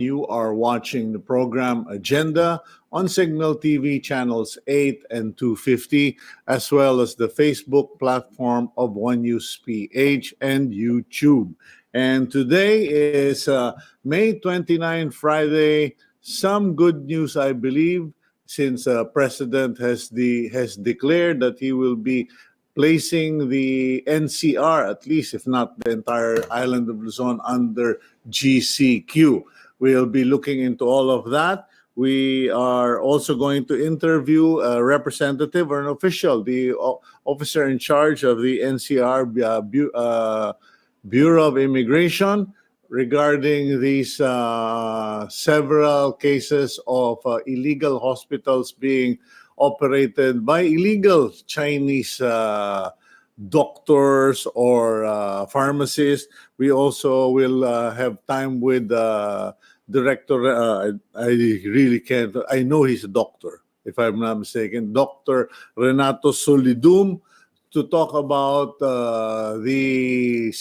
You are watching the program Agenda on Signal TV channels 8 and 250, as well as the Facebook platform of One News PH and YouTube. And today is May 29, Friday. Some good news, I believe, since President has declared that he will be placing the NCR, at least if not the entire island of Luzon, under GCQ. We'll be looking into all of that. We are also going to interview a representative or an official, the officer in charge of the NCR Bureau of Immigration, regarding these several cases of illegal hospitals being operated by illegal Chinese doctors or pharmacists. We also will have time with director. I really can't. I know he's a doctor, if I'm not mistaken, Dr. Renato Solidum, to talk about the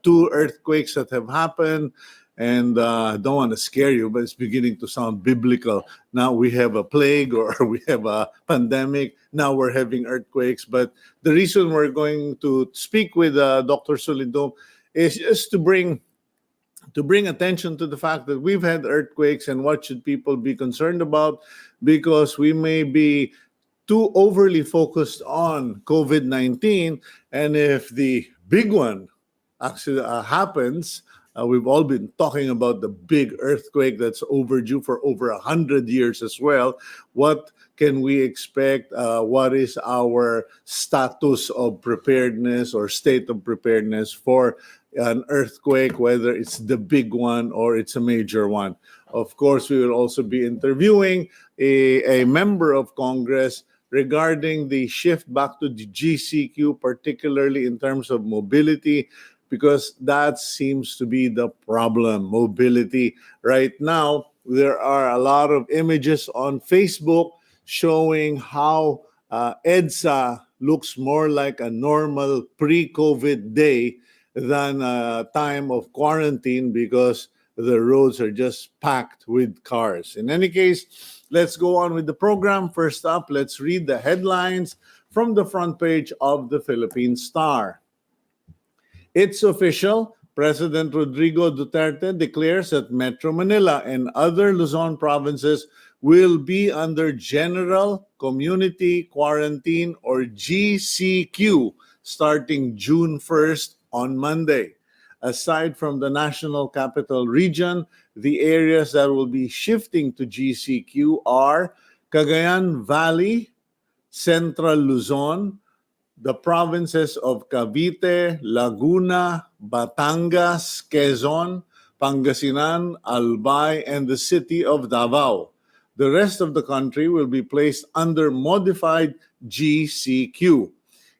two earthquakes that have happened. And I don't want to scare you, but it's beginning to sound biblical. Now we have a plague or we have a pandemic. Now we're having earthquakes. But the reason we're going to speak with Dr. Solidum is just to bring attention to the fact that we've had earthquakes and what should people be concerned about, because we may be too overly focused on COVID-19. And if the big one actually happens, we've all been talking about the big earthquake that's overdue for over 100 years as well. What can we expect? What is our status of preparedness or state of preparedness for an earthquake, whether it's the big one or it's a major one? Of course, we will also be interviewing a member of Congress regarding the shift back to the GCQ, particularly in terms of mobility, because that seems to be the problem, mobility. Right now, there are a lot of images on Facebook showing how EDSA looks more like a normal pre-COVID day than a time of quarantine, because the roads are just packed with cars. In any case, let's go on with the program. First up, let's read the headlines from the front page of the Philippine Star. It's official. President Rodrigo Duterte declares that Metro Manila and other Luzon provinces will be under General Community Quarantine or GCQ starting June 1st on Monday. Aside from the National Capital Region, the areas that will be shifting to GCQ are Cagayan Valley, Central Luzon, the provinces of Cavite, Laguna, Batangas, Quezon, Pangasinan, Albay, and the city of Davao. The rest of the country will be placed under modified GCQ.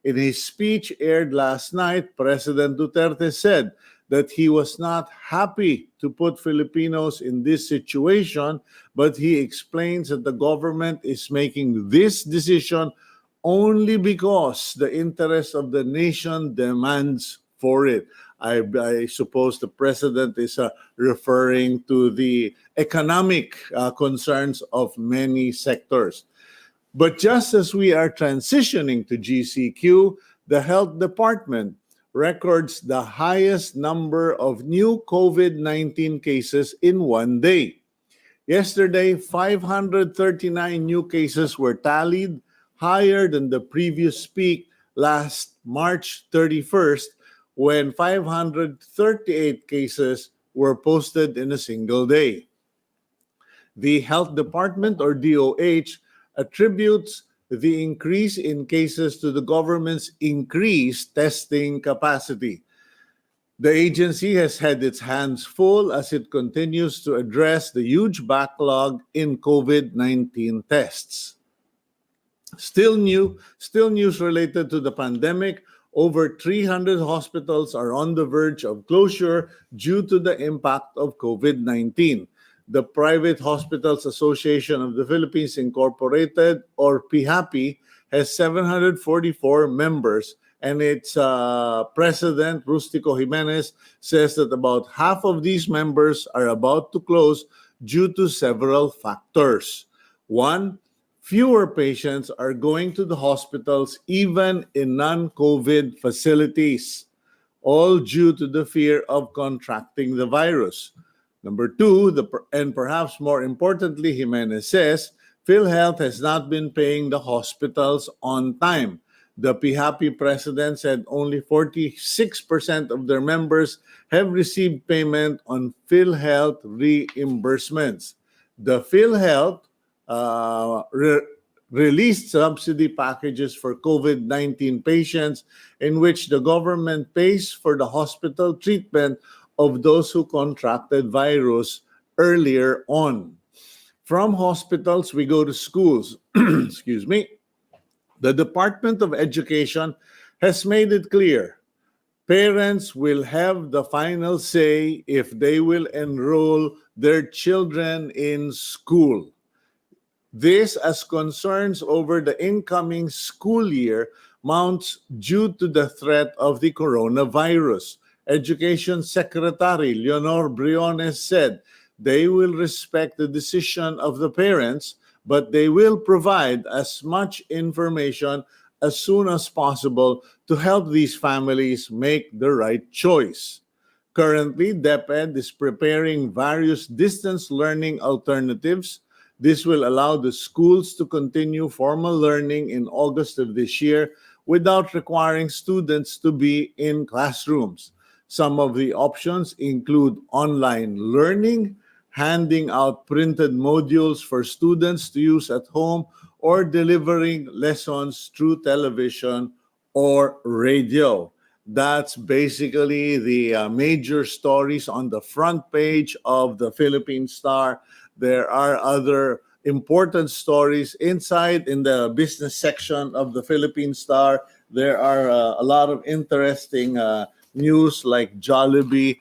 In his speech aired last night, President Duterte said that he was not happy to put Filipinos in this situation, but he explains that the government is making this decision only because the interest of the nation demands for it. I suppose the president is referring to the economic concerns of many sectors. But just as we are transitioning to GCQ, the Health Department records the highest number of new COVID-19 cases in one day. Yesterday, 539 new cases were tallied, higher than the previous peak last March 31st, when 538 cases were posted in a single day. The Health Department, or DOH, attributes the increase in cases to the government's increased testing capacity. The agency has had its hands full as it continues to address the huge backlog in COVID-19 tests. Still news related to the pandemic. Over 300 hospitals are on the verge of closure due to the impact of COVID-19. The Private Hospitals Association of the Philippines Incorporated, or PHAPI, has 744 members and its president, Rustico Jimenez, says that about half of these members are about to close due to several factors. One, fewer patients are going to the hospitals even in non-COVID facilities, all due to the fear of contracting the virus. Number two, and perhaps more importantly, Jimenez says, PhilHealth has not been paying the hospitals on time. The PHAPI president said only 46% of their members have received payment on PhilHealth reimbursements. The PhilHealth released subsidy packages for COVID-19 patients in which the government pays for the hospital treatment of those who contracted virus earlier on. From hospitals, we go to schools. Excuse me. The Department of Education has made it clear parents will have the final say if they will enroll their children in school. This, as concerns over the incoming school year, mounts due to the threat of the coronavirus. Education Secretary Leonor Briones said they will respect the decision of the parents, but they will provide as much information as soon as possible to help these families make the right choice. Currently, DepEd is preparing various distance learning alternatives. This will allow the schools to continue formal learning in August of this year without requiring students to be in classrooms. Some of the options include online learning, handing out printed modules for students to use at home, or delivering lessons through television or radio. That's basically the major stories on the front page of the Philippine Star. There are other important stories inside in the business section of the Philippine Star. There are a lot of interesting news like Jollibee,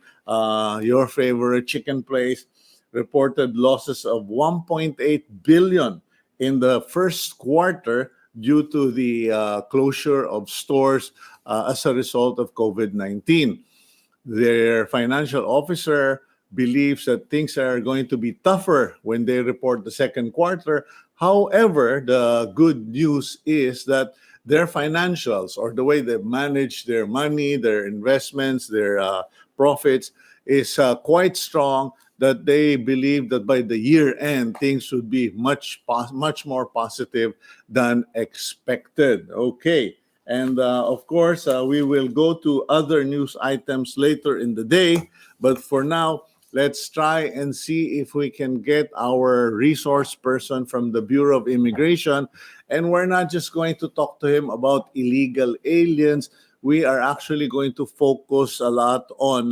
your favorite chicken place, reported losses of 1.8 billion in the first quarter due to the closure of stores as a result of COVID-19. Their financial officer believes that things are going to be tougher when they report the second quarter. However, the good news is that their financials, or the way they manage their money, their investments, their profits, is quite strong, that they believe that by the year end, things would be much more positive than expected. Okay. And of course, we will go to other news items later in the day. But for now, let's try and see if we can get our resource person from the Bureau of Immigration. And we're not just going to talk to him about illegal aliens. We are actually going to focus a lot on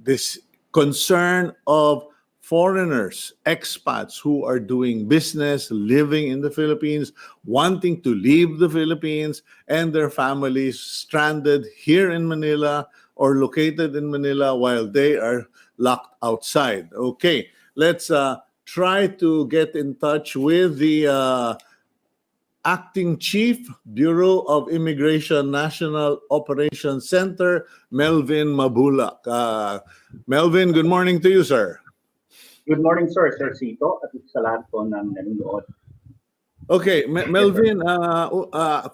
this concern of foreigners, expats who are doing business, living in the Philippines, wanting to leave the Philippines, and their families stranded here in Manila or located in Manila while they are locked outside. Okay, let's try to get in touch with the Acting Chief, Bureau of Immigration National Operations Center, Melvin Mabulac. Melvin, good morning to you, sir. Good morning, sir. Sir Cito, at sa lahat po ng nanonood. Okay, Melvin,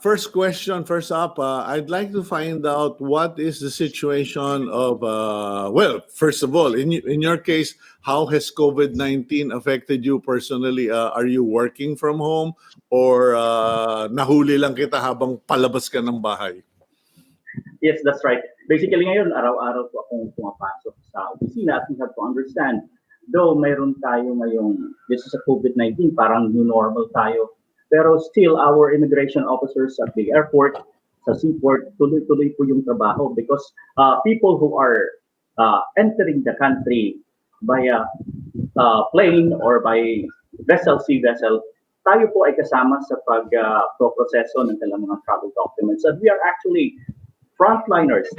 first question, first up, I'd like to find out what is the situation of, well, first of all, in your case, how has COVID-19 affected you personally? Are you working from home or nahuli lang kita habang palabas ka ng bahay? Yes, that's right. Basically ngayon, araw-araw po akong pumapasok sa opisina at we have to understand, though mayroon tayo ngayong, this is a COVID-19, parang new normal tayo, pero still our immigration officers at the airport, sa seaport, tuloy-tuloy po yung trabaho because people who are entering the country via plane or by vessel, sea vessel, tayo po ay kasama sa pag-proseso ng kanilang mga travel documents. And we are actually frontliners.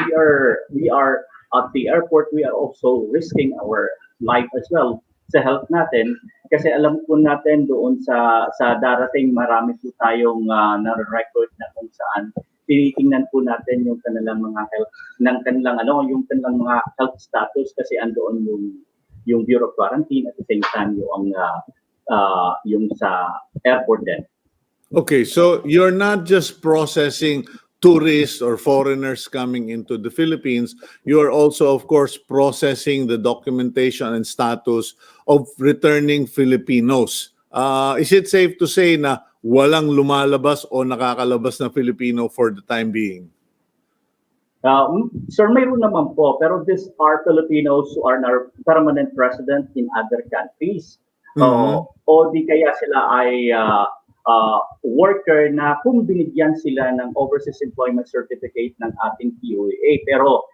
We are at the airport. We are also risking our life as well sa health natin kasi alam po natin doon sa darating marami po tayong na-record na kung saan tinitingnan po natin yung kanilang mga health ng kanilang yung kanilang mga health status kasi andoon yung Bureau of Quarantine at the same time yung sa airport din. Okay, so you're not just processing tourists or foreigners coming into the Philippines, you're also, of course, processing the documentation and status of returning Filipinos. Is it safe to say na walang lumalabas o nakakalabas na Filipino for the time being? Sir, mayroon naman po, pero these are Filipinos who are permanent resident in other countries. O di kaya sila ay worker na kung binigyan sila ng Overseas Employment Certificate ng ating POA. Pero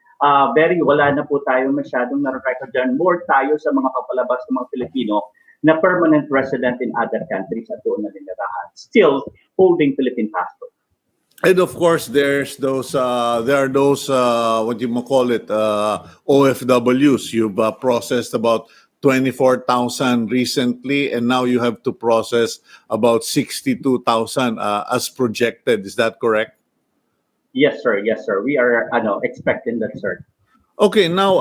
wala na po tayo masyadong na-record dyan. More tayo sa mga papalabas ng mga Filipino na permanent resident in other countries at doon na ninirahan. Still holding Philippine passport. And of course, there are those what you call it, OFWs. You've processed about 24,000 recently, and now you have to process about 62,000 as projected. Is that correct? Yes, sir. Yes, sir. We are expecting that, sir. Okay, now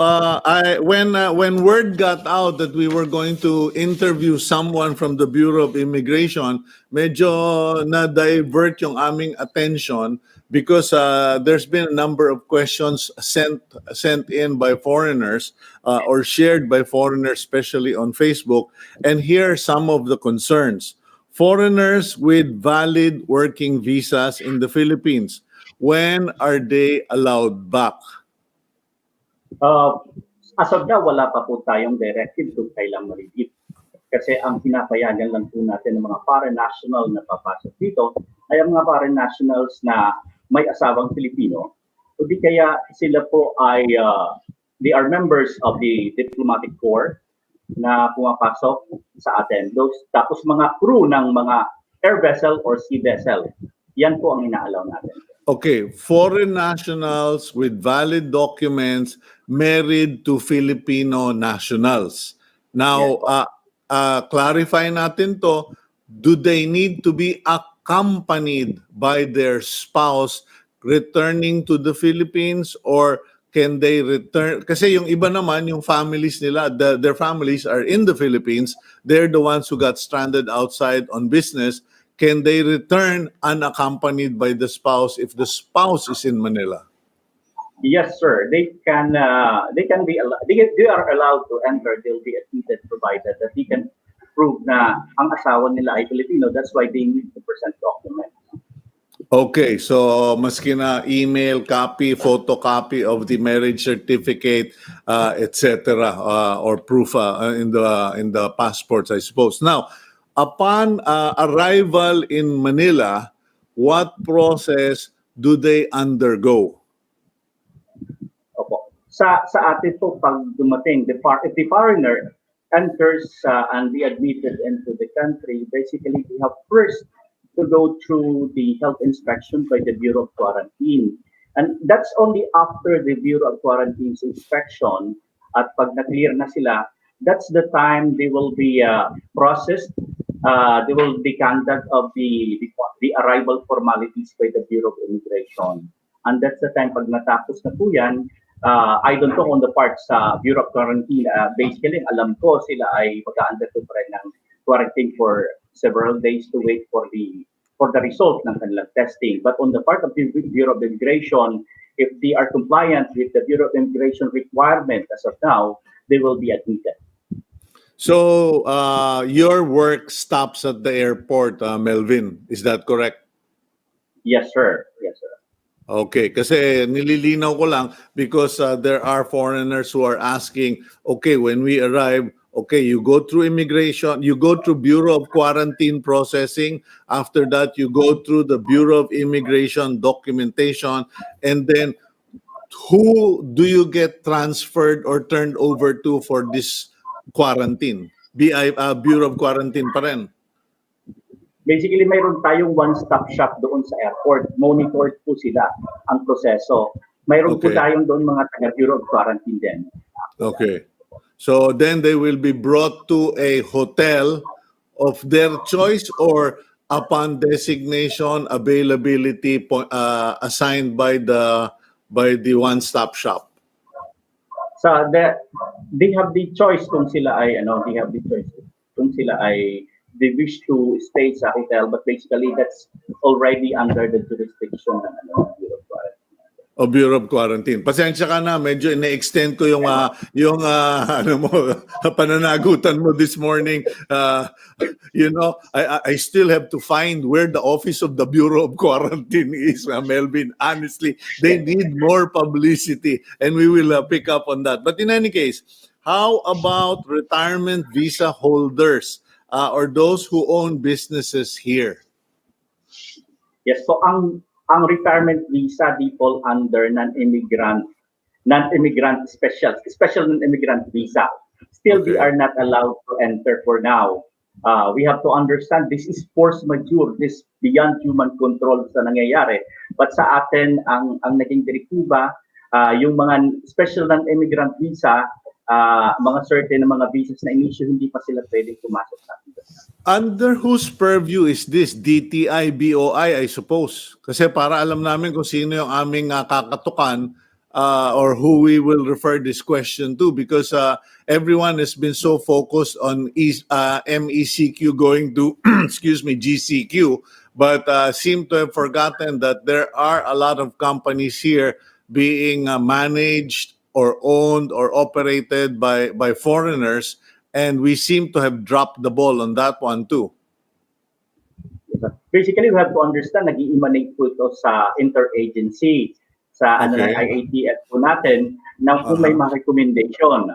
when word got out that we were going to interview someone from the Bureau of Immigration, medyo na-divert yung aming attention because there's been a number of questions sent in by foreigners or shared by foreigners, especially on Facebook. And here are some of the concerns. Foreigners with valid working visas in the Philippines, when are they allowed back? As of now, wala pa po tayong directive kung kailan ma-release. Kasi ang pinapayagan lang po natin ng mga foreign national na papasok dito ay ang mga foreign nationals na may asawang Filipino. O di kaya sila po ay, they are members of the diplomatic corps na pumapasok sa atin. Tapos mga crew ng mga air vessel or sea vessel. Yan po ang inaalaw natin. Okay, foreign nationals with valid documents married to Filipino nationals. Now, clarify natin to, do they need to be accompanied by their spouse returning to the Philippines, or can they return? Kasi yung iba naman, yung families nila, their families are in the Philippines, they're the ones who got stranded outside on business. Can they return unaccompanied by the spouse if the spouse is in Manila? Yes, sir. They can be allowed. They are allowed to enter. They'll be admitted provided that they can prove na ang asawa nila ay Filipino. That's why they need to present documents. Okay, so maski na email copy, photocopy of the marriage certificate, etc., or proof in the passports, I suppose. Now, upon arrival in Manila, what process do they undergo? Opo. Sa atin po, pag dumating, if the foreigner enters and be admitted into the country, basically they have first to go through the health inspection by the Bureau of Quarantine. And that's only after the Bureau of Quarantine's inspection. At pag na-clear na sila, that's the time they will be processed. They will be conduct of the arrival formalities by the Bureau of Immigration. And that's the time pag natapos na po yan, I don't know on the part sa Bureau of Quarantine, basically alam ko sila ay mag-undergo pa rin ng quarantine for several days to wait for the result ng kanilang testing. But on the part of the Bureau of Immigration, if they are compliant with the Bureau of Immigration requirement as of now, they will be admitted. So, your work stops at the airport, Melvin. Is that correct? Yes, sir. Yes, sir. Okay, kasi nililinaw ko lang because there are foreigners who are asking, okay, when we arrive, okay, you go through immigration, you go through Bureau of Quarantine processing. After that, you go through the Bureau of Immigration documentation. And then, who do you get transferred or turned over to for this quarantine? Bureau of Quarantine pa rin. Basically, mayroon tayong one-stop shop doon sa airport. Monitored po sila ang proseso. Mayroon po tayong doon mga taga-Bureau of Quarantine din. Okay. So then they will be brought to a hotel of their choice or upon designation, availability assigned by the one-stop shop. So they have the choice kung sila ay they have the choice kung sila ay they wish to stay sa hotel, but basically that's already under the jurisdiction ng Bureau of Quarantine. O Bureau of Quarantine. Pasensya ka na, medyo ina-extend ko yung ano mo, pananagutan mo this morning. You know, I still have to find where the office of the Bureau of Quarantine is, Melvin. Honestly, they need more publicity, and we will pick up on that. But in any case, how about retirement visa holders or those who own businesses here? Yes, so ang retirement visa di fall under non-immigrant special non-immigrant visa. Still, Okay. we are not allowed to enter for now. We have to understand this is force majeure, this beyond human control sa nangyayari. But sa atin, ang naging direktiba, yung mga special non-immigrant visa, mga certain na mga visas na in-issue, hindi pa sila pwedeng pumasok sa atin. Under whose purview is this? DTI, BOI, I suppose. Kasi para alam namin kung sino yung aming kakatukan or who we will refer this question to, because everyone has been so focused on MECQ going to, excuse me, GCQ, but seem to have forgotten that there are a lot of companies here being managed or owned or operated by foreigners, and we seem to have dropped the ball on that one too. Basically, we have to understand, nag-i-emanate po ito sa interagency, sa Okay. IATF po natin, na kung may mga recommendation.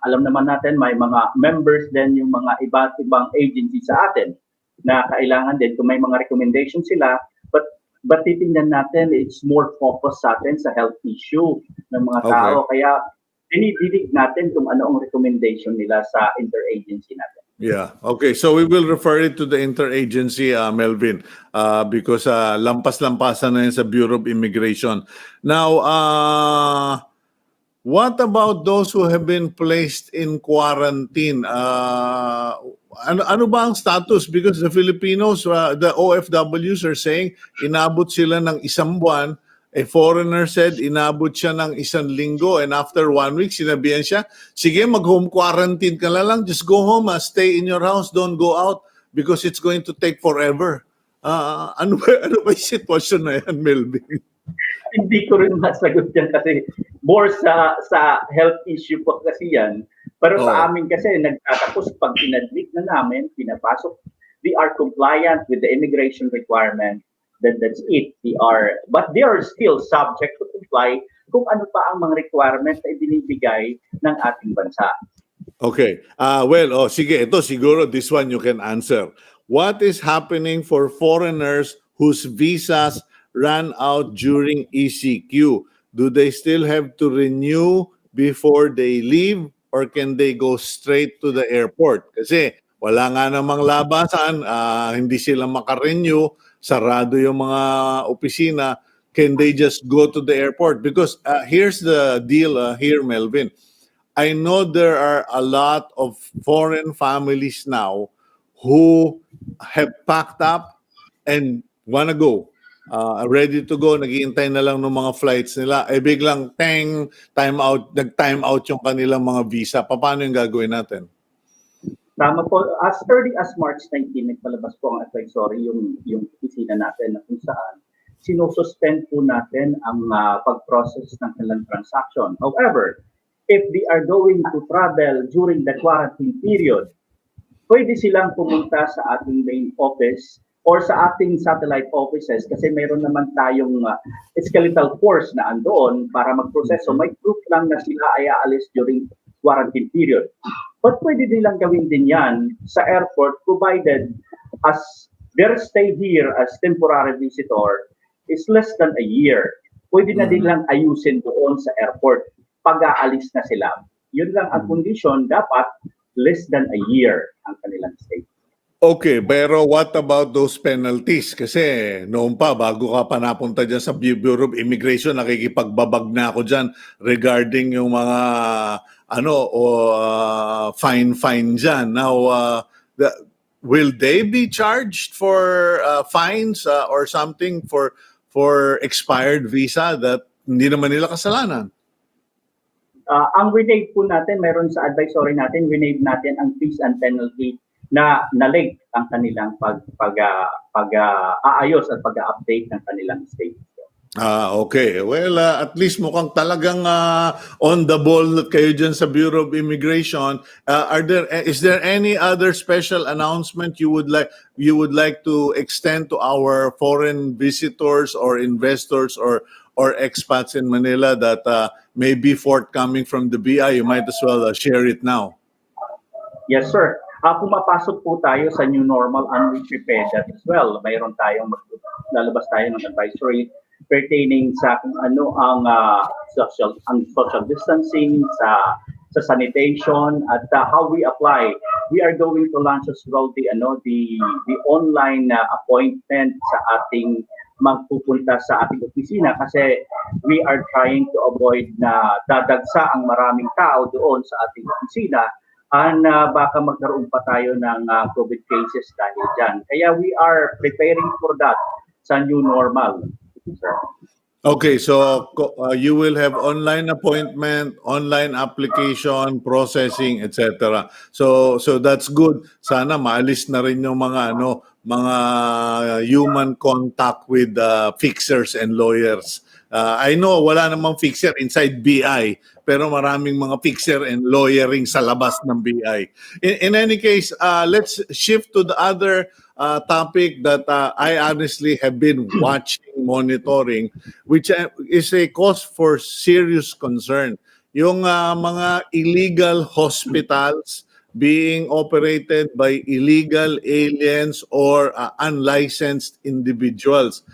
Alam naman natin, may mga members din yung mga iba't ibang agency sa atin na kailangan din kung may mga recommendation sila, but titingnan natin, it's more focused sa atin sa health issue ng mga tao. Kaya dinidinig natin kung ano ang recommendation nila sa interagency natin. Yeah. Okay. So we will refer it to the interagency, Melvin, because lampas-lampasan na yan sa Bureau of Immigration. Now, what about those who have been placed in quarantine? Ano ba ang status? Because the Filipinos, the OFWs are saying, inabot sila ng isang buwan. A foreigner said, inabot siya ng isang linggo, and after 1 week, sinabihan siya, sige, mag-home quarantine ka na lang, just go home, stay in your house, don't go out, because it's going to take forever. Ano ba yung sitwasyon na yan, Melvin? Hindi ko rin masagot yan kasi more sa health issue po kasi yan. Pero sa amin kasi, nagtatapos pag pinadmit na namin, pinapasok, we are compliant with the immigration requirement. Then that's it. But they are still subject to comply kung ano pa ang mga requirements na ibinibigay ng ating bansa. Okay. Sige, ito siguro this one you can answer. What is happening for foreigners whose visas ran out during ECQ? Do they still have to renew before they leave, or can they go straight to the airport? Kasi wala nga namang labasan, hindi sila makarenew, sarado yung mga opisina. Can they just go to the airport? Because here's the deal here, Melvin. I know there are a lot of foreign families now who have packed up and wanna go. Ready to go, naghihintay na lang ng mga flights nila. Biglang, time out, nag-time out yung kanilang mga visa. Paano yung gagawin natin? Tama po. As early as March 19, nagpalabas po ang advisory yung opisina natin na kung saan sinususpend po natin ang pag-process ng kanilang transaction. However, if they are going to travel during the quarantine period, pwede silang pumunta sa ating main office or sa ating satellite offices kasi mayroon naman tayong skeletal force na andoon para mag-proseso. May proof lang na sila ay aalis during quarantine period. But pwede nilang gawin din yan sa airport provided as their stay here as temporary visitor is less than a year. Pwede na din lang ayusin doon sa airport pag aalis na sila. Yun lang ang condition, dapat less than a year ang kanilang stay. Okay, pero what about those penalties? Kasi noon pa, bago ka pa napunta dyan sa Bureau of Immigration, nakikipagbabag na ako dyan regarding yung mga fine dyan. Now, will they be charged for fines or something for expired visa that hindi naman nila kasalanan? Ang rename po natin, meron sa advisory natin, rename natin ang fees and penalty na na-link ang kanilang aayos at pag-update ng kanilang status. Okay. Well, at least mukhang talagang on the ball kayo dyan sa Bureau of Immigration. Is there any other special announcement you would like to extend to our foreign visitors or investors or expats in Manila that may be forthcoming from the BI? You might as well share it now. Yes, sir. Pumapasok po tayo sa new normal and we prepared that as well. Mayroon tayong lalabas tayo ng advisory pertaining sa kung ano ang social distancing, sa sanitation at how we apply. We are going to launch as well the online appointment sa ating magpupunta sa ating opisina kasi we are trying to avoid na dadagsa ang maraming tao doon sa ating opisina and baka magkaroon pa tayo ng COVID cases dahil dyan. Kaya we are preparing for that sa new normal. Sir. Okay, so you will have online appointment, online application, processing, etc. So that's good. Sana maalis na rin yung mga human contact with fixers and lawyers. I know wala namang fixer inside BI, pero maraming mga fixer and lawyering sa labas ng BI. In any case, let's shift to the other topic that I honestly have been watching, monitoring, which is a cause for serious concern. Yung mga illegal hospitals being operated by illegal aliens or unlicensed individuals.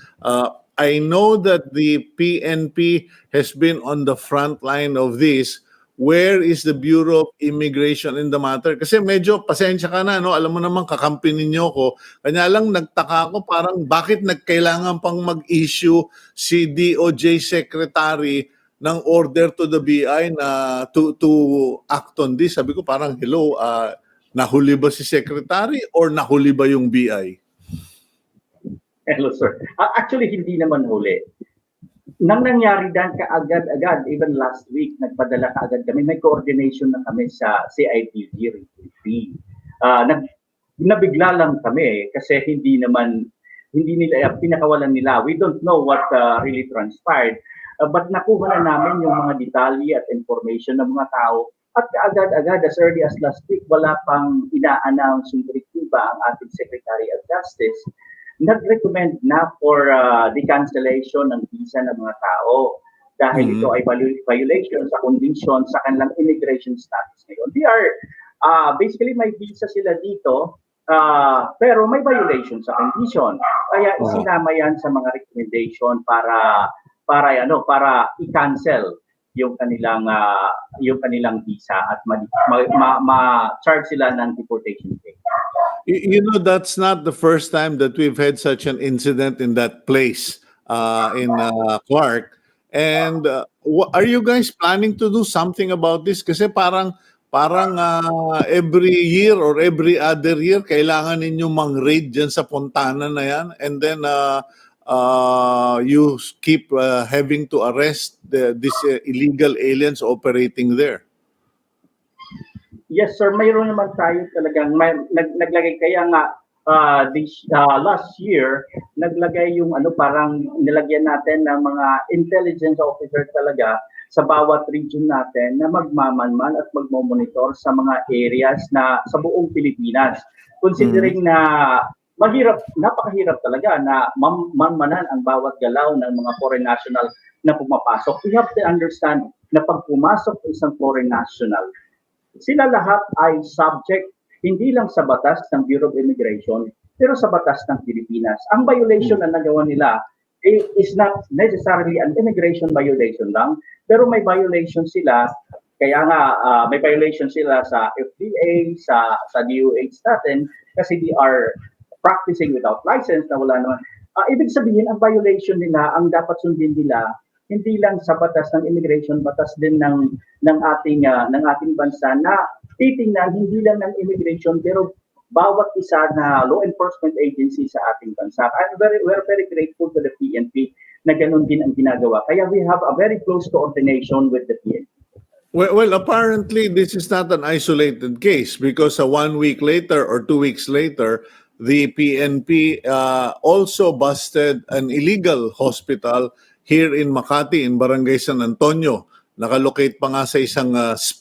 I know that the PNP has been on the front line of this. Where is the Bureau of Immigration in the matter? Kasi medyo pasensya ka na, no? Alam mo naman, kakampi ninyo ko. Kanya lang nagtaka ako parang bakit nagkailangan pang mag-issue si DOJ Secretary ng order to the BI na to act on this. Sabi ko parang, hello, nahuli ba si Secretary or nahuli ba yung BI? Hello, sir. Actually, hindi naman huli. Nang nangyari dan kaagad-agad, even last week, nagpadala kaagad kami, may coordination na kami sa CITV Retreat. Nabigla lang kami kasi hindi nila, pinakawalan nila. We don't know what really transpired. But nakuha na namin yung mga detalye at information ng mga tao. At kaagad-agad, as early as last week, wala pang ina-announce yung direktiba ang ating Secretary of Justice. Nag-recommend na for the cancellation ng visa ng mga tao dahil ito ay violation sa condition sa kanilang immigration status ngayon. They are, basically may visa sila dito, pero may violation sa condition. Kaya isinama yan sa mga recommendation para i-cancel yung kanilang visa at ma-charge sila ng deportation fee. You know, that's not the first time that we've had such an incident in that place in Clark. And are you guys planning to do something about this? Kasi parang every year or every other year, kailangan ninyo mang-raid dyan sa Fontana na yan. And then you keep having to arrest these illegal aliens operating there. Yes, sir. Mayroon naman tayo talagang naglagay kaya nga last year naglagay yung parang nilagyan natin ng mga intelligence officer talaga sa bawat region natin na magmamanman at magmomonitor sa mga areas na sa buong Pilipinas. Considering na napakahirap talaga na manmanan ang bawat galaw ng mga foreign national na pumapasok. We have to understand na pag pumasok isang foreign national, sila lahat ay subject hindi lang sa batas ng Bureau of Immigration, pero sa batas ng Pilipinas. Ang violation na nagawa nila is not necessarily an immigration violation lang, pero may violation sila, kaya nga may violation sila sa FDA, sa DOH natin, kasi they are practicing without license na wala naman. Ibig sabihin, ang violation nila, ang dapat sundin nila, hindi lang sa batas ng immigration, batas din ng ating bansa na titingnan hindi lang ng immigration pero bawat isa na law enforcement agency sa ating bansa. We're very grateful to the PNP na ganun din ang ginagawa. Kaya we have a very close coordination with the PNP. Well, apparently this is not an isolated case because 1 week later or 2 weeks later, the PNP also busted an illegal hospital here in Makati in Barangay San Antonio. Nakalocate pa nga sa isang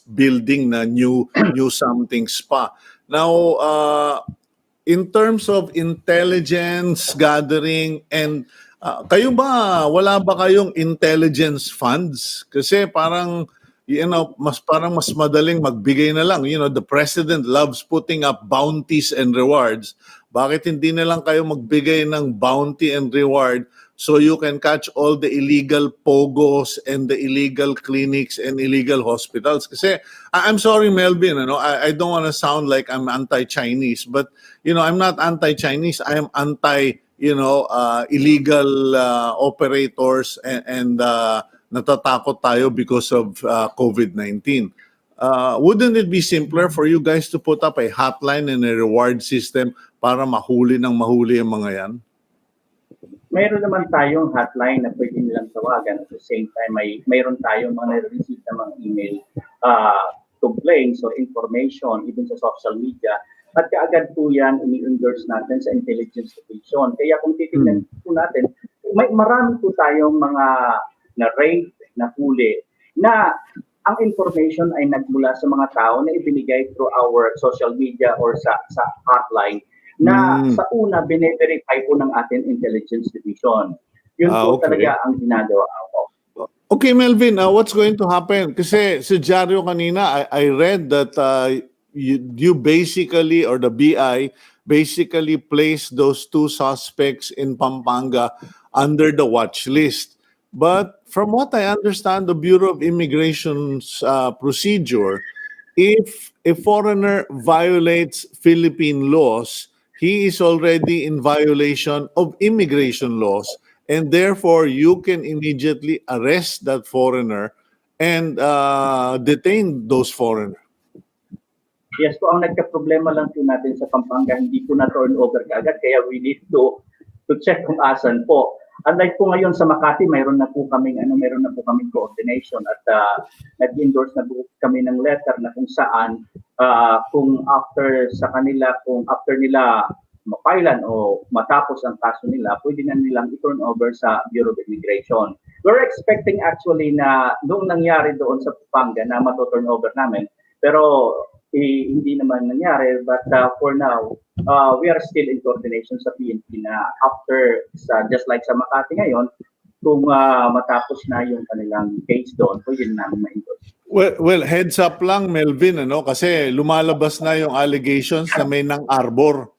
building na new something spa. Now, in terms of intelligence gathering and kayo ba, wala ba kayong intelligence funds? Kasi parang parang mas madaling magbigay na lang. The president loves putting up bounties and rewards. Bakit hindi na lang kayo magbigay ng bounty and reward so you can catch all the illegal pogos and the illegal clinics and illegal hospitals? Kasi I'm sorry, Melvin, I don't want to sound like I'm anti-Chinese, but I'm not anti-Chinese. I am anti illegal operators and natatakot tayo because of COVID-19. Wouldn't it be simpler for you guys to put up a hotline and a reward system para mahuli ang mga yan? Mayroon naman tayong hotline na pwede nilang tawagan. At the same time, mayroon tayong mga nare-receive na mga email complaints or information even sa social media. At kaagad po yan, ini-endorse natin sa intelligence division. Kaya kung titignan po natin, marami po tayong mga na-raid, na huli, na ang information ay nagmula sa mga tao na ibinigay through our social media or sa hotline na sa una bine-verify po ng ating intelligence division. Yun po talaga ang ginagawa ko. Okay, Melvin, what's going to happen? Kasi sa dyaryo kanina, I read that you basically, or the BI, basically placed those 2 suspects in Pampanga under the watch list. But from what I understand, the Bureau of Immigration's procedure, if a foreigner violates Philippine laws, he is already in violation of immigration laws, and therefore you can immediately arrest that foreigner and detain those foreigners. Yes po, ang nagka-problema lang po natin sa Pampanga, hindi po na turn over kaagad, kaya we need to check kung asan po. Unlike po ngayon sa Makati, mayroon na po kaming coordination at nag-endorse na po kami ng letter na kung saan kung after nila mapailan o matapos ang kaso nila, pwede na nilang i-turn over sa Bureau of Immigration. We're expecting actually na nung nangyari doon sa Pampanga na mato-turn over namin, pero hindi naman nangyari, but for now, we are still in coordination sa PNP na after, just like sa Makati ngayon, kung matapos na yung kanilang case doon, pwede na ma-endorse. Well, heads up lang, Melvin, kasi lumalabas na yung allegations na may nang-arbor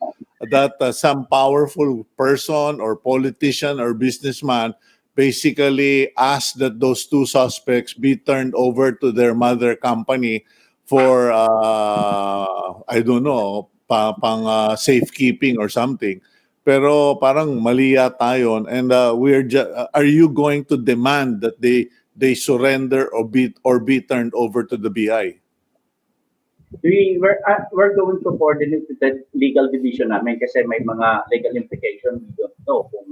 that some powerful person or politician or businessman basically asked that those 2 suspects be turned over to their mother company for I don't know, pang safekeeping or something. Pero parang mali yata yun. And are you going to demand that they surrender or be turned over to the BI? We're going to coordinate with the legal division namin kasi may mga legal implications. We don't know kung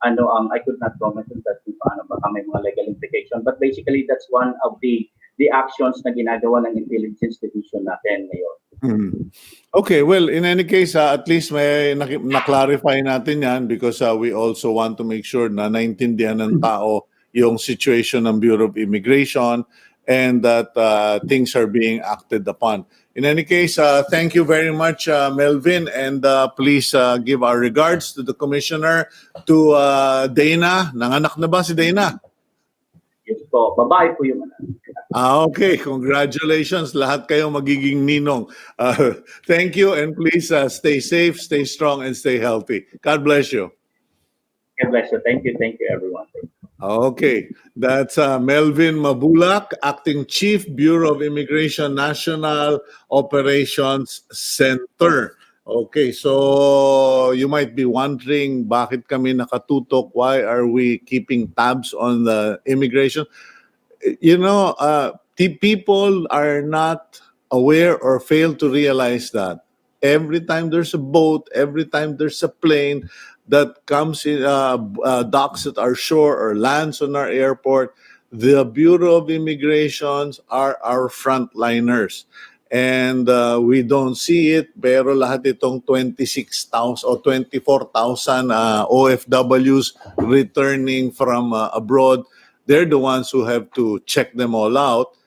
I could not comment on that kung paano baka may mga legal implication. But basically, that's one of the actions na ginagawa ng intelligence division natin ngayon. Okay, well, in any case, at least may na-clarify natin yan because we also want to make sure na naintindihan ng tao yung situation ng Bureau of Immigration and that things are being acted upon. In any case, thank you very much, Melvin, and please give our regards to the Commissioner, to Dana. Nanganak na ba si Dana? Yes po, babae po yung anak. Okay, congratulations. Lahat kayo magiging ninong. Thank you, and please stay safe, stay strong, and stay healthy. God bless you. God bless you. Thank you, everyone. Thank you. Okay, that's Melvin Mabulac, Acting Chief, Bureau of Immigration, National Operations Center. Okay, so you might be wondering bakit kami nakatutok? Why are we keeping tabs on the immigration? You know, people are not aware or fail to realize that every time there's a boat, every time there's a plane that comes in, docks at our shore or lands on our airport, the Bureau of Immigrations are our frontliners. And we don't see it, pero lahat itong 26,000 o 24,000 OFWs returning from abroad, they're the ones who have to check them all out.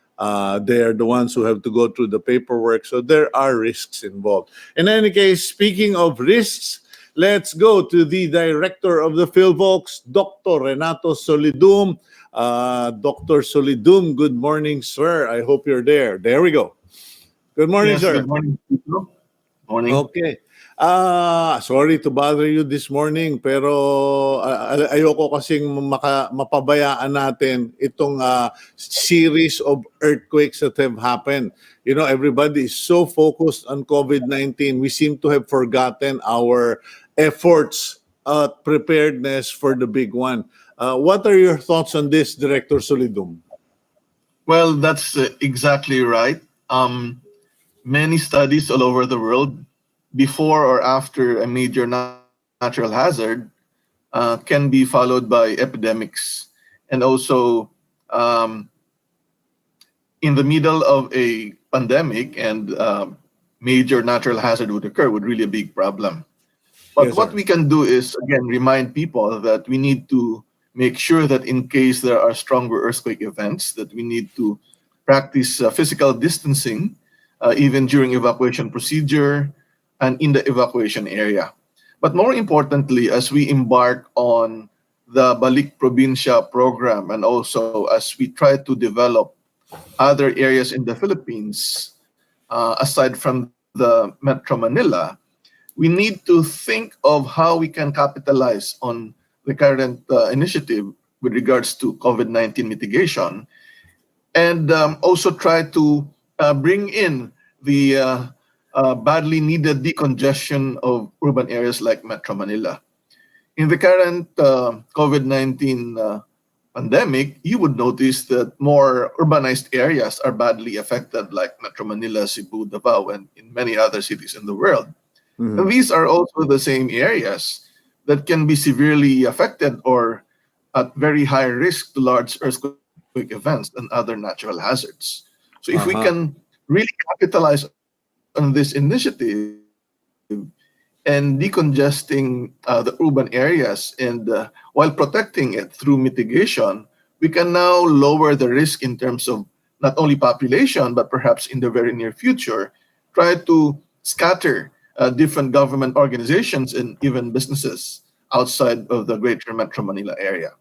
They're the ones who have to go through the paperwork. So there are risks involved. In any case, speaking of risks, let's go to the director of the PHIVOLCS, Dr. Renato Solidum. Dr. Solidum, good morning, sir. I hope you're there. There we go. Good morning, Yes, sir. good morning. Morning. Okay. Sorry to bother you this morning, pero ayoko kasing mapabayaan natin itong series of earthquakes that have happened. You know, everybody is so focused on COVID-19. We seem to have forgotten our efforts at preparedness for the big one. What are your thoughts on this, Director Solidum? Well, that's exactly right. Many studies all over the world, before or after a major natural hazard, can be followed by epidemics. And also, in the middle of a pandemic and major natural hazard would occur, would really a big problem. But Yes, what sir. we can do is, again, remind people that we need to make sure that in case there are stronger earthquake events, that we need to practice physical distancing, even during evacuation procedure and in the evacuation area. But more importantly, as we embark on the Balik Probinsya program and also as we try to develop other areas in the Philippines, aside from the Metro Manila, we need to think of how we can capitalize on the current initiative with regards to COVID-19 mitigation and also try to bring in the badly needed decongestion of urban areas like Metro Manila. In the current COVID-19 pandemic, you would notice that more urbanized areas are badly affected, like Metro Manila, Cebu, Davao, and in many other cities in the world. And these are also the same areas that can be severely affected or at very high risk to large earthquake events and other natural hazards. So if we can Uh-huh. really capitalize on this initiative and decongesting the urban areas and while protecting it through mitigation, we can now lower the risk in terms of not only population, but perhaps in the very near future, try to scatter different government organizations and even businesses outside of the greater Metro Manila area.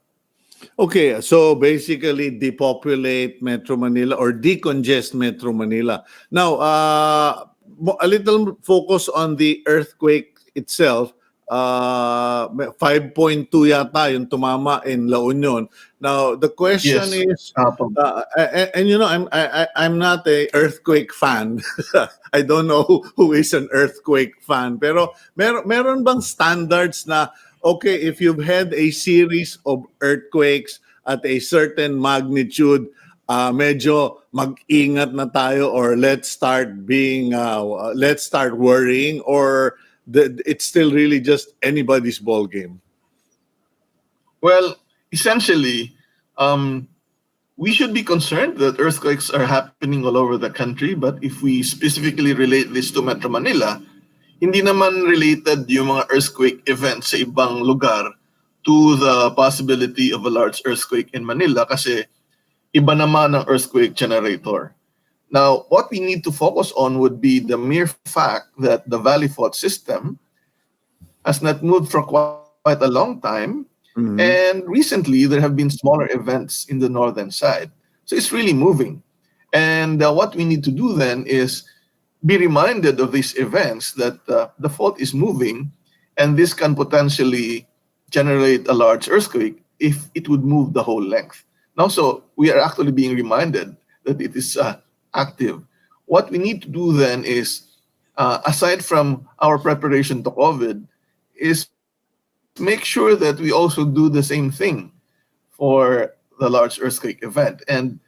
Okay, so basically depopulate Metro Manila or decongest Metro Manila. Now, a little focus on the earthquake itself. 5.2 yata yung tumama in La Union. Now, the question Yes, is, Apple. and you know, I'm not a earthquake fan. I don't know who is an earthquake fan. Pero meron bang standards na okay, if you've had a series of earthquakes at a certain magnitude, medyo mag-ingat na tayo or let's start worrying or it's still really just anybody's ball game. Well, essentially, um, we should be concerned that earthquakes are happening all over the country. But if we specifically relate this to Metro Manila, hindi naman related yung mga earthquake events sa ibang lugar to the possibility of a large earthquake in Manila kasi iba naman ang earthquake generator. Now, what we need to focus on would be the mere fact that the valley fault system has not moved for quite a long time. Mhm. And recently, there have been smaller events in the northern side. So it's really moving. And what we need to do then is be reminded of these events that the fault is moving and this can potentially generate a large earthquake if it would move the whole length. Now, so we are actually being reminded that it is active. What we need to do then is aside from our preparation to COVID, is make sure that we also do the same thing for the large earthquake event. And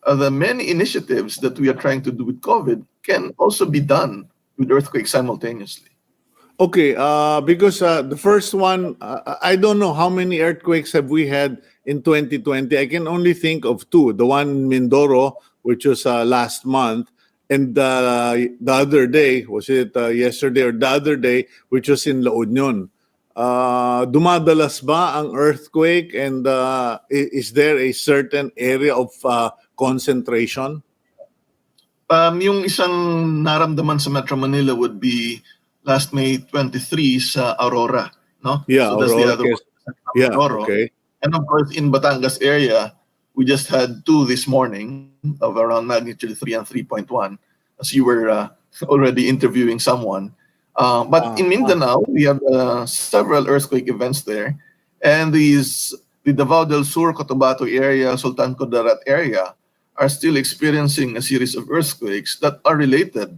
the many initiatives that we are trying to do with COVID can also be done with earthquake simultaneously. Okay, because the first one, I don't know how many earthquakes have we had in 2020. I can only think of two. The one in Mindoro, which was last month, and the other day, was it yesterday or the other day, which was in La Union. Dumadalas ba ang earthquake, and is there a certain area of concentration? Yung isang naramdaman sa Metro Manila would be last May 23 sa Aurora, no? Yeah, So that's the Aurora. other one, Yeah, Mindoro. okay. And of course, in Batangas area, we just had two this morning of around magnitude 3 and 3.1, as you were already interviewing someone. But in Mindanao, we have several earthquake events there. And the Davao del Sur, Cotabato area, Sultan Kudarat area are still experiencing a series of earthquakes that are related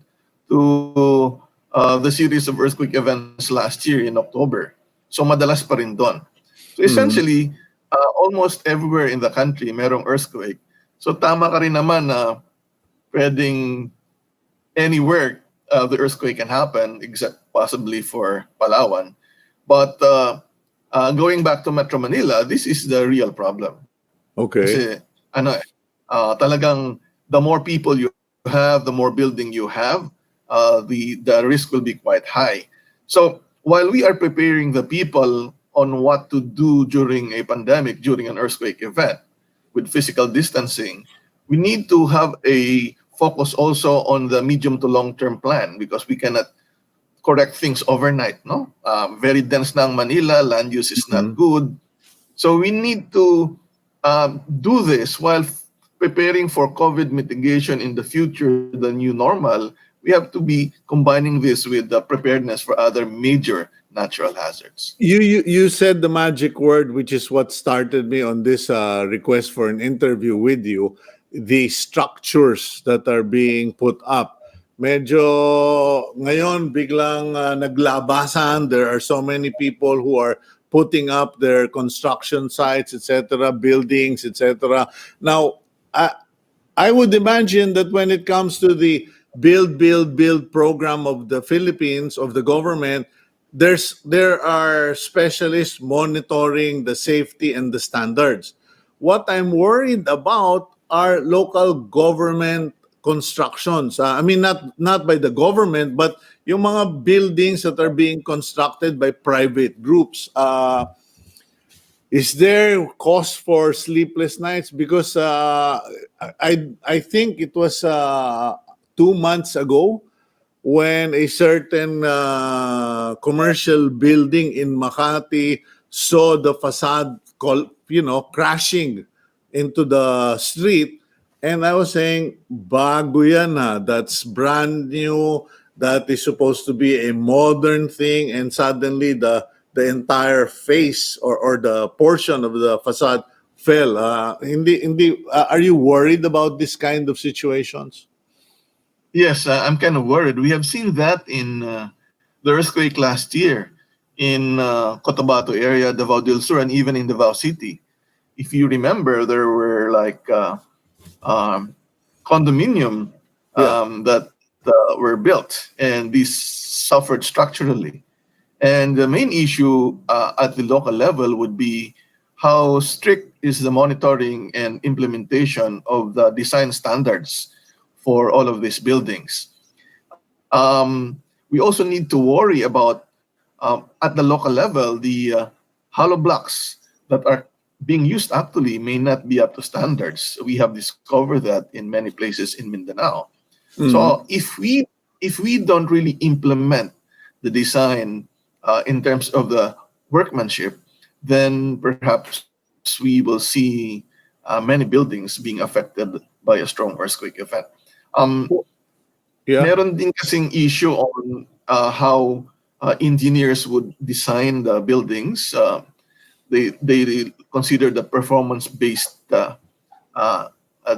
to the series of earthquake events last year in October. So madalas pa rin doon. So essentially, almost everywhere in the country merong earthquake. So tama ka rin naman na pwedeng anywhere the earthquake can happen, except possibly for Palawan. But going back to Metro Manila, this is the real problem. Okay. Kasi talagang the more people you have, the more building you have, the risk will be quite high. So while we are preparing the people on what to do during a pandemic, during an earthquake event with physical distancing, we need to have a focus also on the medium to long-term plan, because we cannot correct things overnight, no? Very dense na ang Manila, land use is not good. So we need to do this while preparing for COVID mitigation in the future, the new normal. We have to be combining this with the preparedness for other major natural hazards. You said the magic word, which is what started me on this request for an interview with you, the structures that are being put up. Medyo ngayon biglang naglabasan. There are so many people who are putting up their construction sites, etc., buildings, etc. Now, I would imagine that when it comes to the build program of the Philippines, of the government, there are specialists monitoring the safety and the standards. What I'm worried about are local government constructions. I mean, not by the government, but yung mga buildings that are being constructed by private groups. Is there cause for sleepless nights? Because I think it was 2 months ago when a certain commercial building in Makati saw the facade, crashing into the street, and I was saying, bago yan ha, that's brand new, that is supposed to be a modern thing, and suddenly the entire face or the portion of the facade fell. Are you worried about this kind of situations? Yes, I'm kind of worried. We have seen that in the earthquake last year in Cotabato area, Davao del Sur, and even in Davao City. If you remember, there were like condominium that were built, and these suffered structurally. And the main issue at the local level would be how strict is the monitoring and implementation of the design standards for all of these buildings. We also need to worry about, at the local level, the hollow blocks that are being used actually may not be up to standards. We have discovered that in many places in Mindanao. So if we don't really implement the design in terms of the workmanship, then perhaps we will see many buildings being affected by a strong earthquake event. Meron din kasing issue on how engineers would design the buildings. They consider the performance-based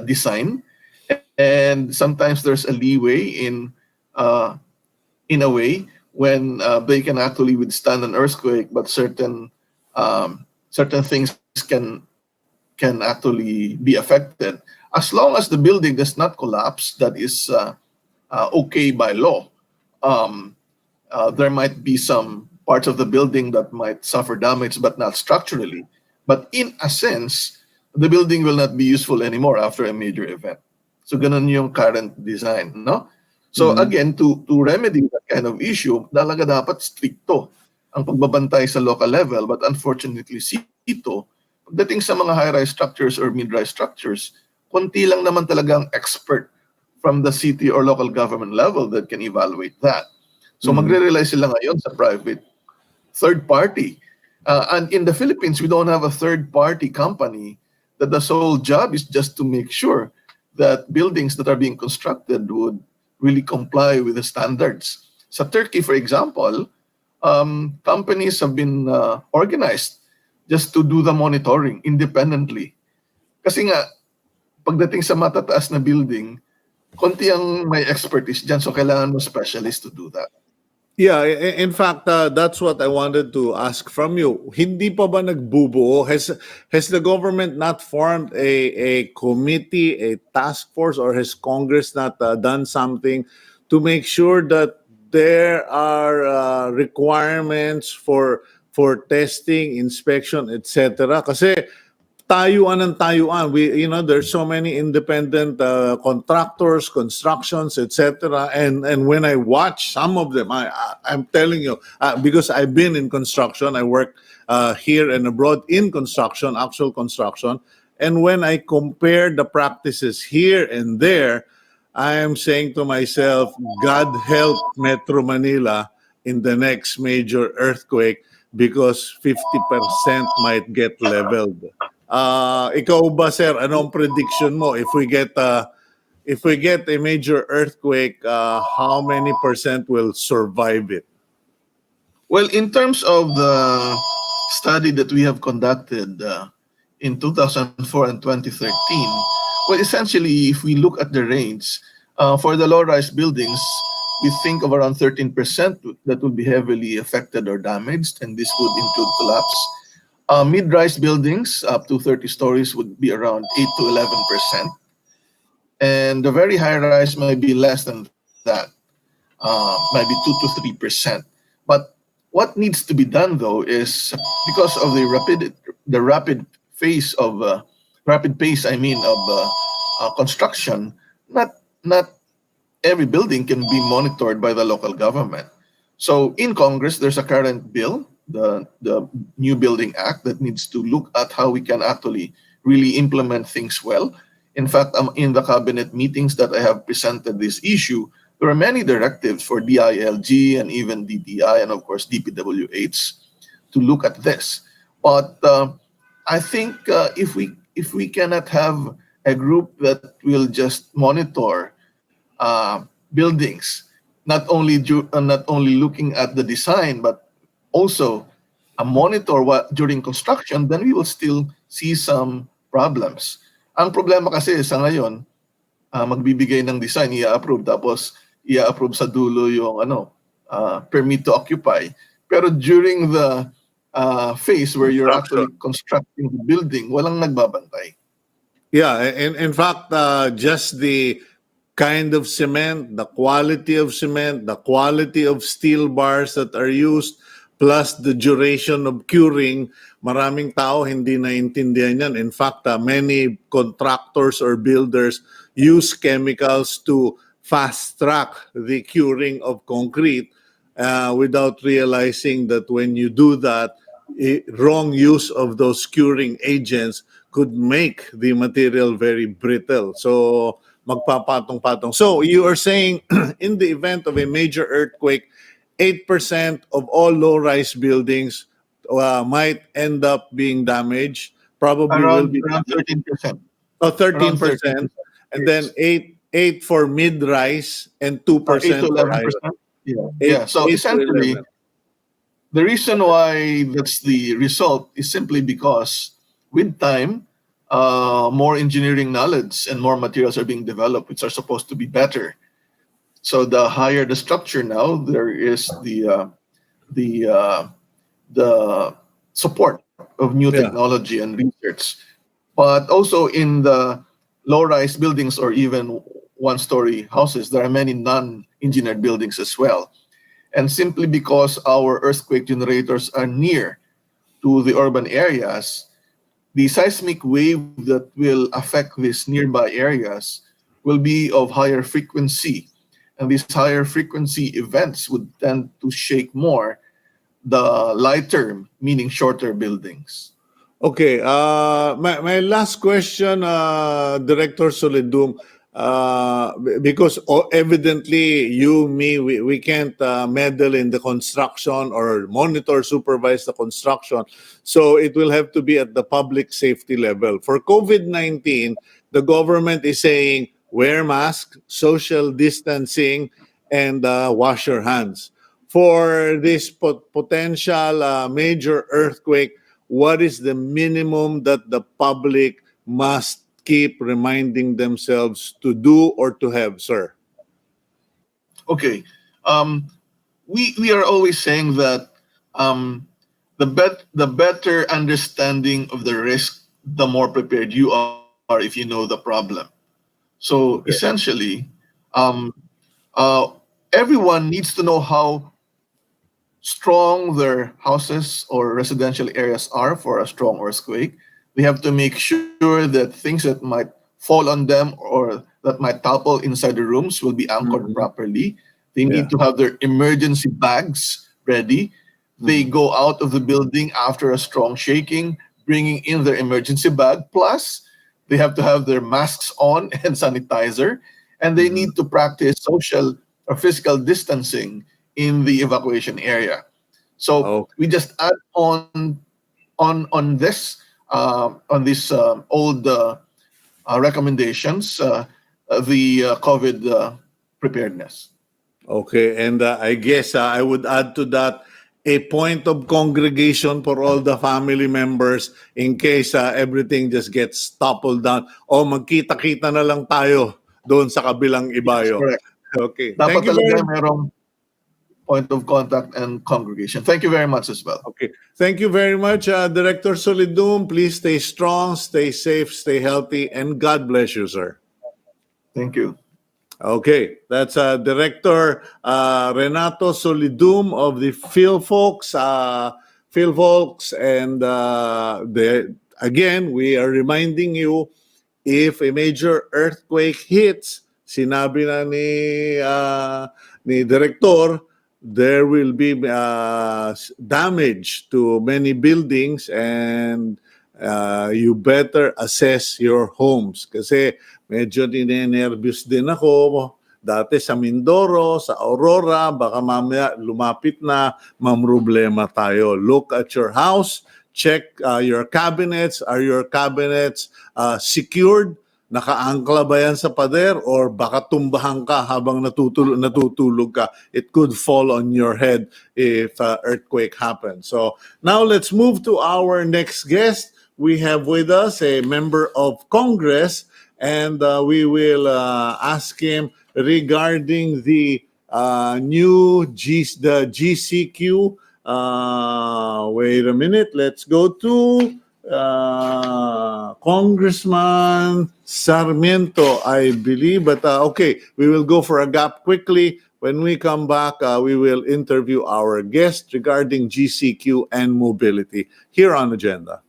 design, and sometimes there's a leeway in in a way when they can actually withstand an earthquake, but certain things can actually be affected. As long as the building does not collapse, that is okay by law. There might be some parts of the building that might suffer damage, but not structurally. But in a sense, the building will not be useful anymore after a major event. So ganun yung current design, no? So again, to remedy that kind of issue, talaga dapat stricto ang pagbabantay sa local level. But unfortunately, Cito, pagdating sa mga high-rise structures or mid-rise structures, konti lang naman talagang expert from the city or local government level that can evaluate that. So magre-rely sila ngayon sa private third party. And in the Philippines, we don't have a third party company that the sole job is just to make sure that buildings that are being constructed would really comply with the standards. Sa Turkey, for example, companies have been organized just to do the monitoring independently. Kasi nga, pagdating sa matataas na building, konti ang may expertise dyan, so kailangan mo specialist to do that. Yeah, in fact, that's what I wanted to ask from you. Hindi pa ba nagbubuo? Has the government not formed a committee, a task force, or has Congress not done something to make sure that there are requirements for testing, inspection, etc.? Kasi tayuan ng tayuan. There's so many independent contractors, constructions, etc. And when I watch some of them, I'm telling you, because I've been in construction, I work here and abroad in construction, actual construction. And when I compare the practices here and there, I am saying to myself, God help Metro Manila in the next major earthquake because 50% might get leveled. Ikaw ba, sir, anong prediction mo if we get a major earthquake, how many percent will survive it? Well, in terms of the study that we have conducted in 2004 and 2013, well, essentially, if we look at the range, for the low-rise buildings, we think of around 13% that will be heavily affected or damaged, and this would include collapse. Mid-rise buildings up to 30 stories would be around 8 to 11%. And the very high-rise might be less than that, maybe 2 to 3%. But what needs to be done, though, is because of the rapid pace of construction, not every building can be monitored by the local government. So in Congress, there's a current bill, the New Building Act, that needs to look at how we can actually really implement things well. In fact, in the cabinet meetings that I have presented this issue, there are many directives for DILG and even DTI and of course DPWH to look at this. But I think if we cannot have a group that will just monitor buildings, not only looking at the design, but also monitor during construction, then we will still see some problems. Ang problema kasi sa ngayon, magbibigay ng design, i-approve, tapos i-approve sa dulo yung permit to occupy. Pero during the phase where you're actually constructing the building, walang nagbabantay. Yeah, in fact, just the kind of cement, the quality of cement, the quality of steel bars that are used, plus the duration of curing, maraming tao hindi naintindihan yan. In fact, many contractors or builders use chemicals to fast-track the curing of concrete without realizing that when you do that, wrong use of those curing agents could make the material very brittle. So, magpapatong-patong. So, you are saying in the event of a major earthquake, 8% of all low-rise buildings might end up being damaged. Probably will be around 13%. Oh, 13%. And then 8 for mid-rise and 2% 8 to for high. 11%. Yeah. So essentially, the reason why that's the result is simply because with time, more engineering knowledge and more materials are being developed, which are supposed to be better. So the higher the structure now, there is the support of new Yeah. technology and research. But also in the low-rise buildings or even one-story houses, there are many non-engineered buildings as well. And simply because our earthquake generators are near to the urban areas, the seismic wave that will affect these nearby areas will be of higher frequency. And these higher frequency events would tend to shake more the lighter, meaning shorter buildings. Okay. My last question, Director Solidum, because evidently you, me, we can't meddle in the construction or monitor, supervise the construction. So it will have to be at the public safety level. For COVID-19, the government is saying wear mask, social distancing, and wash your hands. For this potential major earthquake, what is the minimum that the public must keep reminding themselves to do or to have, sir? Okay. Um, we are always saying that the better understanding of the risk, the more prepared you are if you know the problem. So Okay. essentially, um, uh, everyone needs to know how strong their houses or residential areas are for a strong earthquake. They have to make sure that things that might fall on them or that might topple inside the rooms will be anchored Mhm. properly. They need Yeah. to have their emergency bags ready. They Mhm. go out of the building after a strong shaking, bringing in their emergency bag. Plus, they have to have their masks on and sanitizer. And they Mhm. need to practice social or physical distancing in the evacuation area. So Okay. we just add on this on these old recommendations the COVID preparedness. Okay. And I guess I would add to that a point of congregation for all the family members in case everything just gets toppled down. O magkita-kita na lang tayo doon sa kabilang Yes, ibayo. correct. Okay. Dapat Thank you talaga very merong point of contact and congregation. Thank you very much as well. Okay. Thank you very much, Director Solidum. Please stay strong, stay safe, stay healthy, and God bless you, sir. Thank you. Okay, that's Director Renato Solidum of the PHIVOLCS. PHIVOLCS, and again, we are reminding you, if a major earthquake hits, sinabi na ni Director, there will be damage to many buildings, and you better assess your homes. Kasi medyo ninenervyos din ako. Dati sa Mindoro, sa Aurora, baka mamaya lumapit na, mamroblema tayo. Look at your house, check your cabinets. Are your cabinets secured? Nakaangkla ba yan sa pader, or baka tumbahan ka habang natutulog ka? It could fall on your head if earthquake happens. So now let's move to our next guest. We have with us a member of Congress, and we will ask him regarding the the GCQ. Wait a minute. Let's go to Congressman Sarmiento, I believe. But okay, we will go for a gap quickly. When we come back, we will interview our guest regarding GCQ and mobility here on Agenda.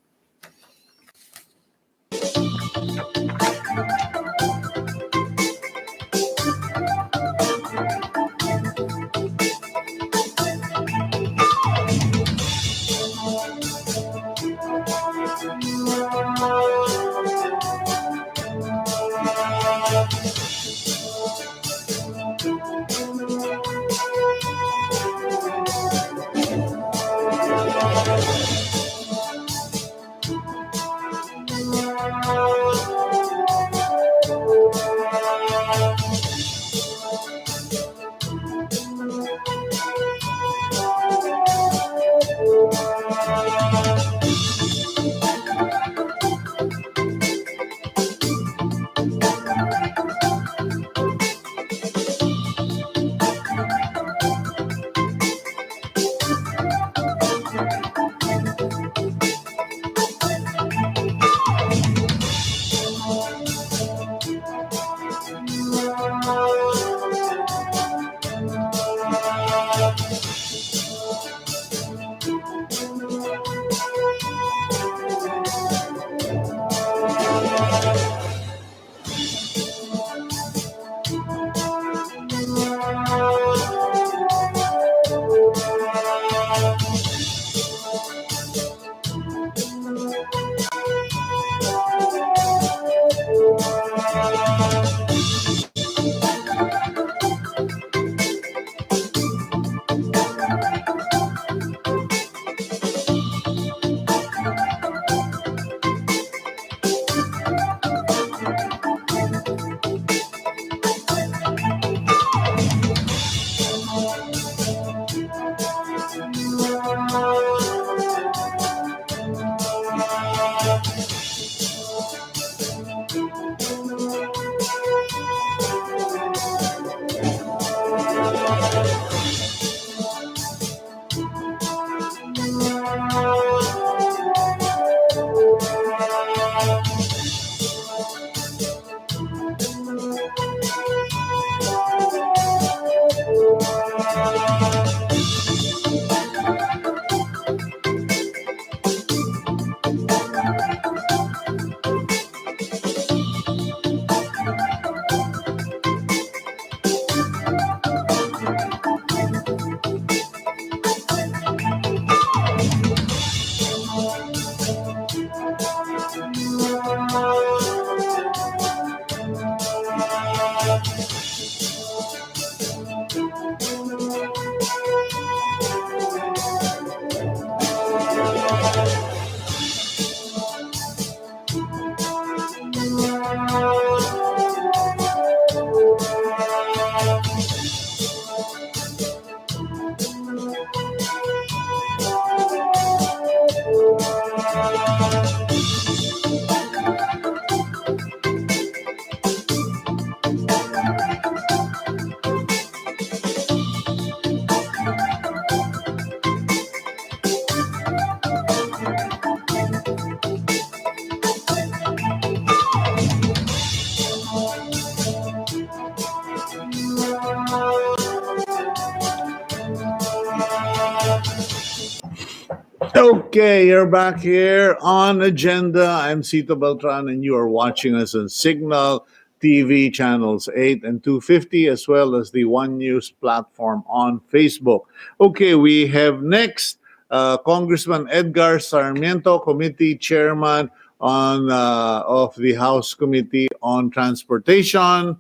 Okay, you're back here on Agenda. I'm Cito Beltran, and you are watching us on Signal TV channels 8 and 250, as well as the One News platform on Facebook. Okay, we have next Congressman Edgar Sarmiento, Committee Chairman of the House Committee on Transportation.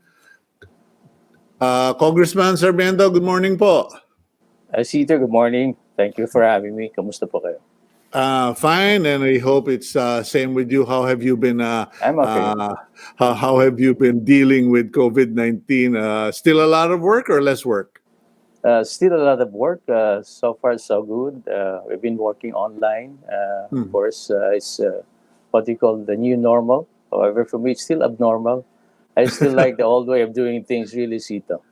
Congressman Sarmiento, good morning po. Cito, good morning. Thank you for having me. Kamusta po kayo? Fine, and I hope it's same with you. How have you been? I'm okay. How have you been dealing with COVID-19? Still a lot of work or less work? Still a lot of work. So far, so good. We've been working online. Of course, it's what you call the new normal. However, for me, it's still abnormal. I still like the old way of doing things, really, Cito.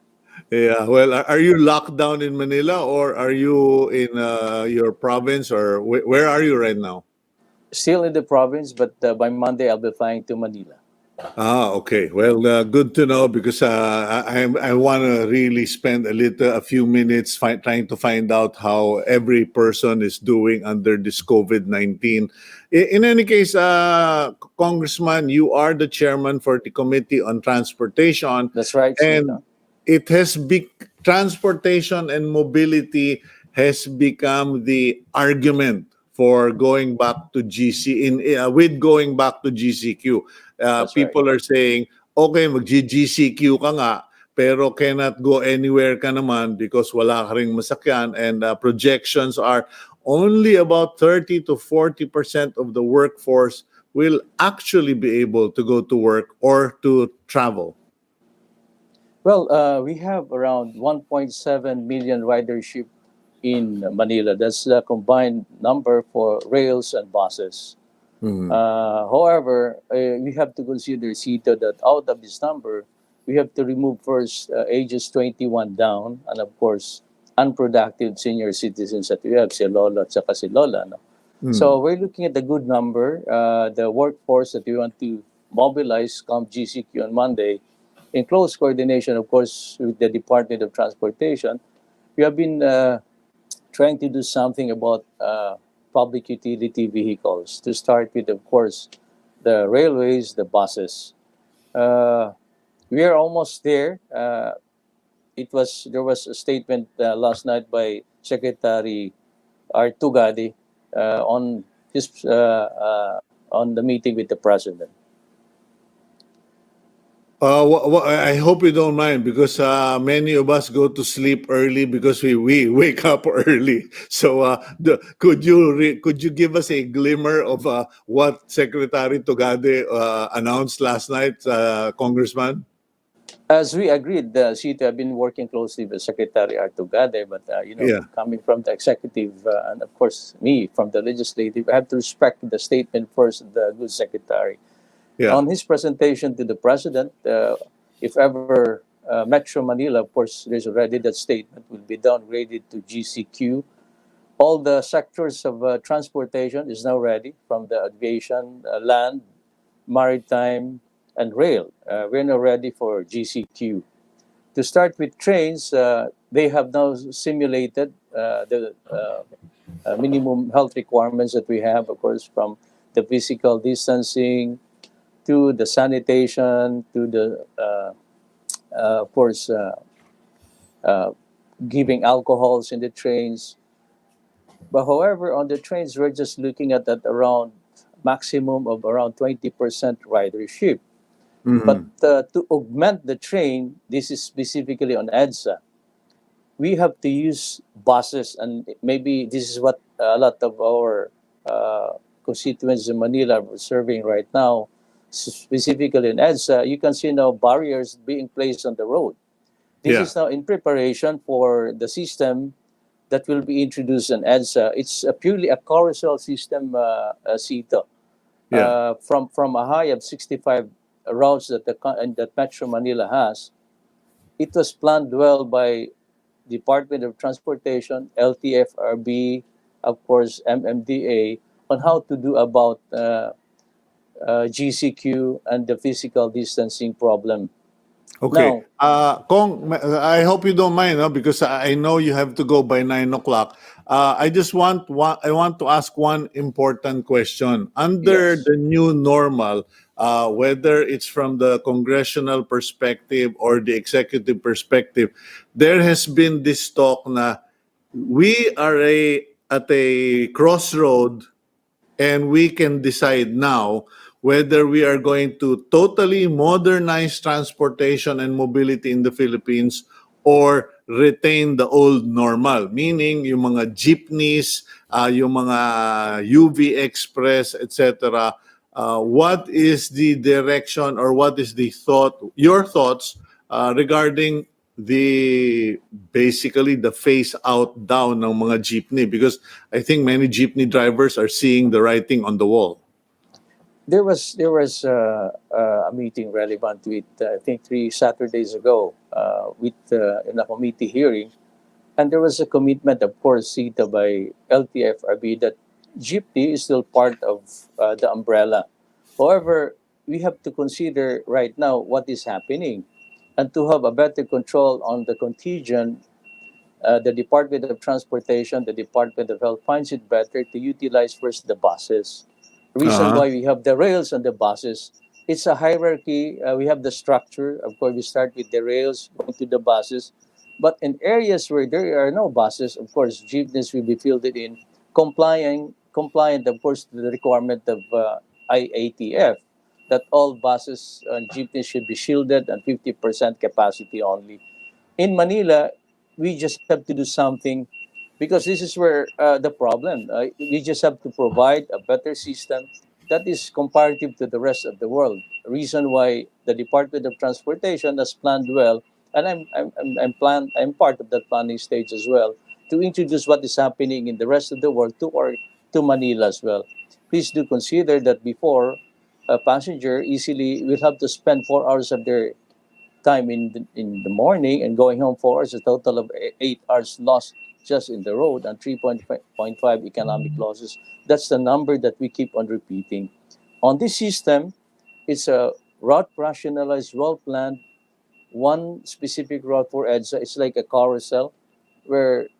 Yeah. Well, are you locked down in Manila, or are you in your province, or where are you right now? Still in the province, but by Monday, I'll be flying to Manila. Okay. Well, good to know, because I want to really spend a few minutes trying to find out how every person is doing under this COVID-19. In any case, Congressman, you are the chairman for the Committee on Transportation. That's right, And Cito. it has transportation and mobility has become the argument for going back to with going back to GCQ. That's People right. are saying, okay, mag-GCQ ka nga, pero cannot go anywhere ka naman because wala ka ring masakyan, and projections are only about 30 to 40% of the workforce will actually be able to go to work or to travel. Well, we have around 1.7 million ridership in Manila. That's the combined number for rails and buses. However, we have to consider, Cito, that out of this number, we have to remove first ages 21 down, and of course, unproductive senior citizens that we have, si Lola at saka si Lola. No? So we're looking at the good number, the workforce that we want to mobilize come GCQ on Monday, in close coordination, of course, with the Department of Transportation. We have been trying to do something about public utility vehicles. To start with, of course, the railways, the buses. We are almost there. There was a statement last night by Secretary Artugadi on his on the meeting with the president. I hope you don't mind because many of us go to sleep early because we wake up early. So could you give us a glimmer of what Secretary Tugade announced last night, Congressman? As we agreed, Cito, I've been working closely with Secretary Artugade, but Yeah. coming from the executive and of course me from the legislative, I have to respect the statement first of the good secretary. Yeah. On his presentation to the president, if ever Metro Manila, of course, there's already that statement, will be downgraded to GCQ. All the sectors of transportation is now ready, from the aviation, land, maritime, and rail. We're now ready for GCQ. To start with trains, they have now simulated the minimum health requirements that we have, of course, from the physical distancing to the sanitation to the, of course, giving alcohols in the trains. But however, on the trains, we're just looking at that around maximum of around 20% ridership. Mhm. But to augment the train, this is specifically on EDSA, we have to use buses, and maybe this is what a lot of our constituents in Manila are serving right now, specifically in EDSA. You can see now barriers being placed on the road. This Yeah. is now in preparation for the system that will be introduced in EDSA. It's purely a carousel system, Cito. Yeah. From a high of 65 routes that that Metro Manila has, it was planned well by Department of Transportation, LTFRB, of course, MMDA, on how to do about GCQ and the physical distancing problem. Okay. Now, Kong, I hope you don't mind, no? Because I know you have to go by 9 o'clock. I want to ask one important question. Under yes, the new normal, whether it's from the congressional perspective or the executive perspective, there has been this talk na we are at a crossroad and we can decide now whether we are going to totally modernize transportation and mobility in the Philippines or retain the old normal, meaning yung mga jeepneys, yung mga UV Express, etc. What is the direction or what is the your thoughts regarding basically the phase out down ng mga jeepney, because I think many jeepney drivers are seeing the writing on the wall. there was a meeting relevant with I think 3 Saturdays ago with in a committee hearing, and there was a commitment, of course, CETA by LTFRB that jeepney is still part of the umbrella. However, we have to consider right now what is happening, and to have a better control on the contagion. The Department of Transportation, the Department of Health finds it better to utilize first the buses. Reason Uh-huh. why we have the rails and the buses, it's a hierarchy. We have the structure. Of course, we start with the rails, going to the buses. But in areas where there are no buses, of course, jeepneys will be fielded in, compliant, of course, to the requirement of IATF that all buses and jeepneys should be shielded and 50% capacity only. In Manila, we just have to do something, because this is where the problem. We just have to provide a better system that is comparative to the rest of the world. Reason why the Department of Transportation has planned well, and I'm part of that planning stage as well, to introduce what is happening in the rest of the world to Manila as well. Please do consider that before a passenger easily will have to spend 4 hours of their time in the morning and going home 4 hours, a total of 8 hours lost just in the road, and 3.5 economic losses. That's the number that we keep on repeating. On this system, it's a route rationalized, well planned, one specific route for EDSA. It's like a carousel where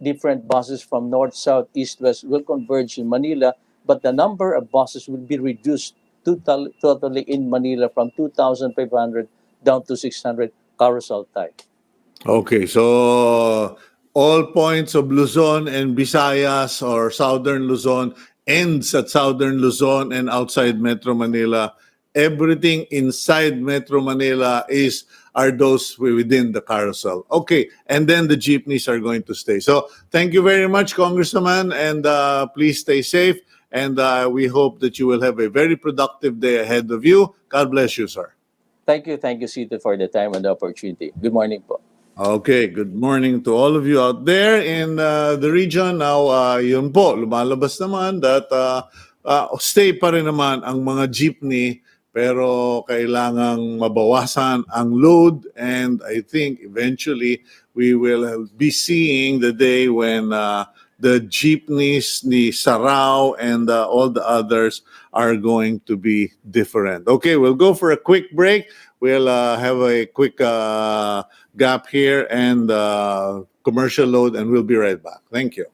different buses from north, south, east, west will converge in Manila, but the number of buses will be reduced totally in Manila from 2,500 down to 600 carousel type. Okay, so all points of Luzon and Visayas or Southern Luzon ends at Southern Luzon and outside Metro Manila. Everything inside Metro Manila are those within the carousel. Okay, and then the jeepneys are going to stay. So thank you very much, Congressman, and please stay safe. And we hope that you will have a very productive day ahead of you. God bless you, sir. Thank you, Cito, for the time and the opportunity. Good morning po. Okay, good morning to all of you out there in the region. Now, yun po, lumalabas naman that stay pa rin naman ang mga jeepney pero kailangang mabawasan ang load, and I think eventually we will be seeing the day when the jeepneys ni Sarao and all the others are going to be different. Okay, we'll go for a quick break. We'll have a quick gap here and commercial load, and we'll be right back. Thank you.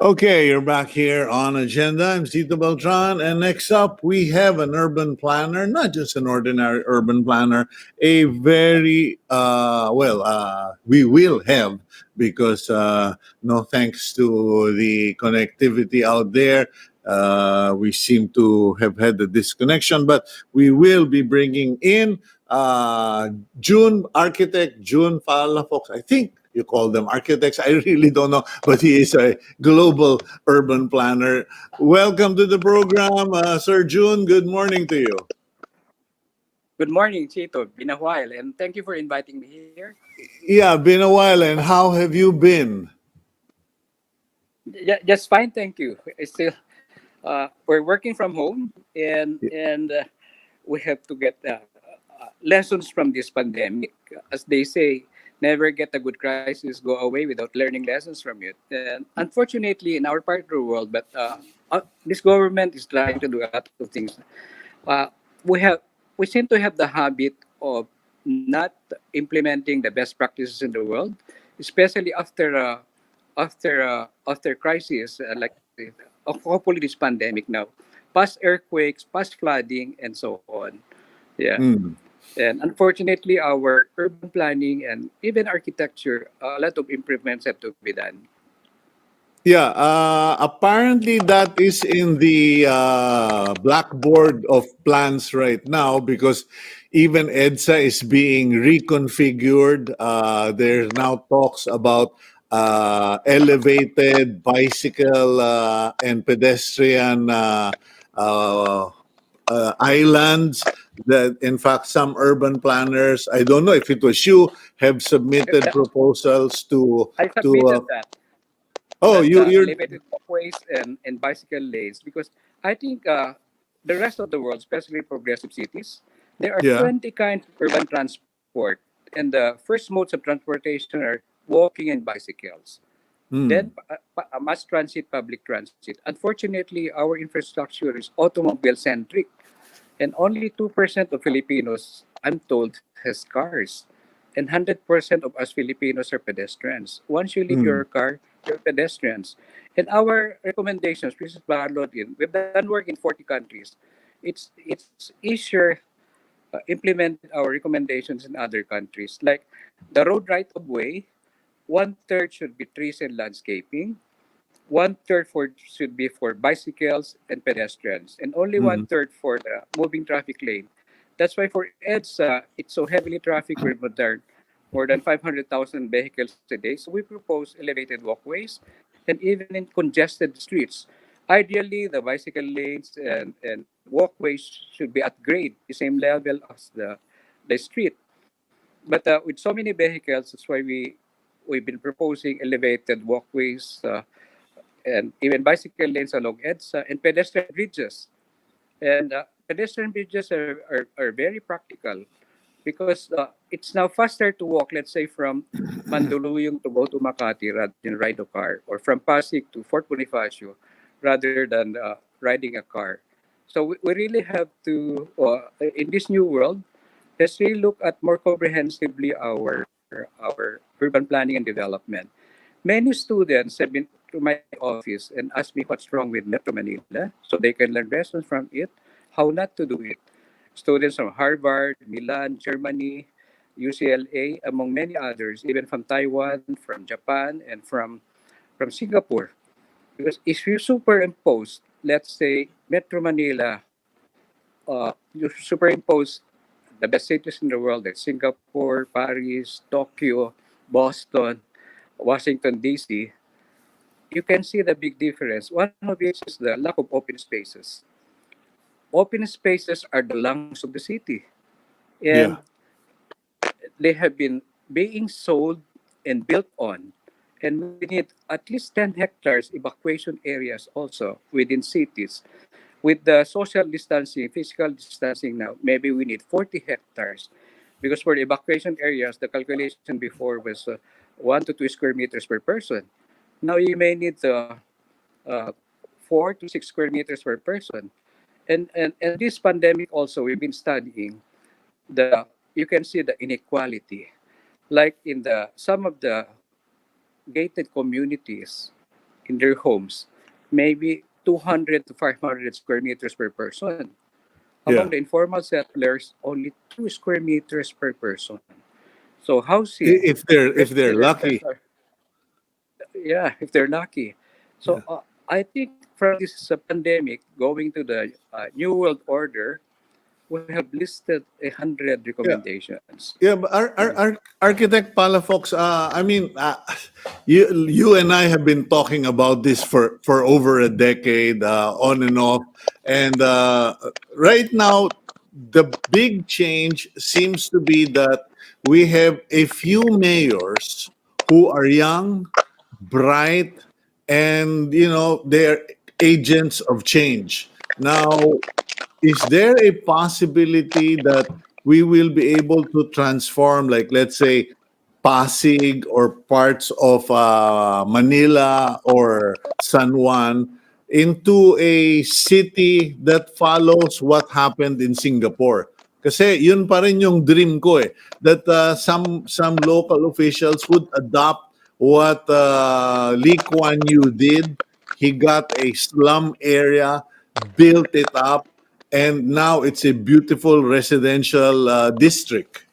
Okay, you're back here on Agenda. I'm Cito Beltran, and next up we have an urban planner, not just an ordinary urban planner, a very, we will have, because no thanks to the connectivity out there, we seem to have had the disconnection, but we will be bringing in architect June Palafox. I think you call them architects. I really don't know, but he is a global urban planner. Welcome to the program, Sir June. Good morning to you. Good morning, Cito. Been a while, and thank you for inviting me here. Yeah, been a while. And how have you been? Just fine, thank you. It's still, we're working from home, and we have to get lessons from this pandemic. As they say, never get a good crisis go away without learning lessons from it. And unfortunately, in our part of the world, but this government is trying to do a lot of things. Uh, we have we seem to have the habit of not implementing the best practices in the world, especially after crisis like hopefully this pandemic now, past earthquakes, past flooding, and so on. Yeah. Mm. And unfortunately, our urban planning and even architecture, a lot of improvements have to be done. Yeah, apparently that is in the blackboard of plans right now, because even EDSA is being reconfigured. There's now talks about elevated bicycle and pedestrian uh, islands. That, in fact, some urban planners, I don't know if it was you, have submitted proposals I to submitted that. oh, you're Elevated walkways and bicycle lanes because I think the rest of the world, especially progressive cities, there are yeah. 20 kinds of urban transport, and the first modes of transportation are walking and bicycles. then mass transit, public transit. Unfortunately, our infrastructure is automobile centric, and only 2% of Filipinos, I'm told, has cars. And 100% of us Filipinos are pedestrians. Once you leave your car, you're pedestrians. And our recommendations, which is Barlod in, we've done work in 40 countries. It's easier implemented our recommendations in other countries. Like the road right of way, one third should be trees and landscaping. One third for should be for bicycles and pedestrians, and only one third for the moving traffic lane. That's why for EDSA, it's so heavily trafficked with modern, more than 500,000 vehicles a day. So we propose elevated walkways, and even in congested streets. Ideally, the bicycle lanes and walkways should be at grade, the same level as the street. But with so many vehicles, that's why we've been proposing elevated walkways, and even bicycle lanes along EDSA and pedestrian bridges. And pedestrian bridges are very practical because it's now faster to walk, let's say, from Mandaluyong to go to Makati rather than ride a car, or from Pasig to Fort Bonifacio rather than riding a car. So we really have to, in this new world, let's really look at more comprehensively our urban planning and development. Many students have been to my office and asked me what's wrong with Metro Manila so they can learn lessons from it, how not to do it. Students from Harvard, Milan, Germany, UCLA, among many others, even from Taiwan, from Japan, and from Singapore. Because if you superimpose, let's say, Metro Manila, you superimpose the best cities in the world, like Singapore, Paris, Tokyo, Boston, Washington, D.C., you can see the big difference. One of which is the lack of open spaces. Open spaces are the lungs of the city, and Yeah. they have been being sold and built on. And we need at least 10 hectares evacuation areas also within cities. With the social distancing, physical distancing now, maybe we need 40 hectares. Because for the evacuation areas, the calculation before was 1 to 2 square meters per person. Now you may need 4 to 6 square meters per person. And this pandemic also, we've been studying the, you can see the inequality. Like in the some of the gated communities in their homes, maybe 200 to 500 square meters per person. Among Yeah. the informal settlers, only 2 square meters per person. So housing, If they're renters lucky. are, yeah, if they're lucky. So Yeah. I think from this pandemic going to the new world order, we have listed 100 Yeah. recommendations. Yeah, but And Architect Palafox, I mean, you and I have been talking about this for over a decade, on and off, and right now the big change seems to be that we have a few mayors who are young, bright, and they're agents of change. Now, is there a possibility that we will be able to transform, like, let's say, Pasig or parts of Manila or San Juan into a city that follows what happened in Singapore? Kasi yun pa rin yung dream ko eh, that some local officials would adopt what Lee Kuan Yew did. He got a slum area, built it up, and now it's a beautiful residential district.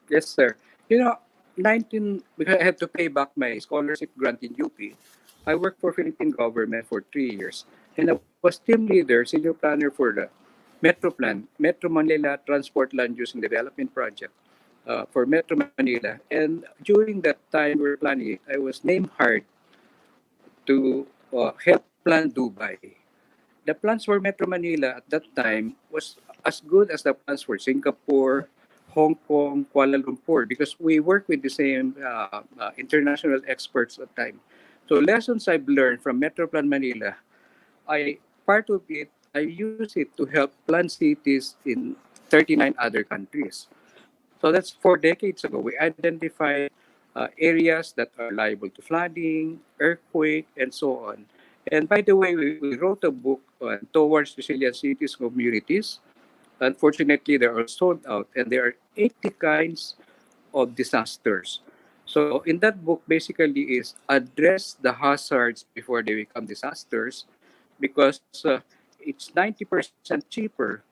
yes, sir. You know, 19, because I had to pay back my scholarship grant in UP, I worked for Philippine government for 3 years. And I was team leader, senior planner for the Metro Plan, Metro Manila Transport Land Use and Development Project for Metro Manila. And during that time we were planning it, I was named hard to help plan Dubai. The plans for Metro Manila at that time was as good as the plans for Singapore, Hong Kong, Kuala Lumpur, because we work with the same international experts at the time. So lessons I've learned from Metro Plan Manila, I part of it, I use it to help plan cities in 39 other countries. So that's 4 decades ago. We identified areas that are liable to flooding, earthquake, and so on. And by the way, we wrote a book on Towards Resilient Cities Communities. Unfortunately, they are sold out, and there are 80 kinds of disasters. So in that book, basically is address the hazards before they become disasters, because it's 90% cheaper,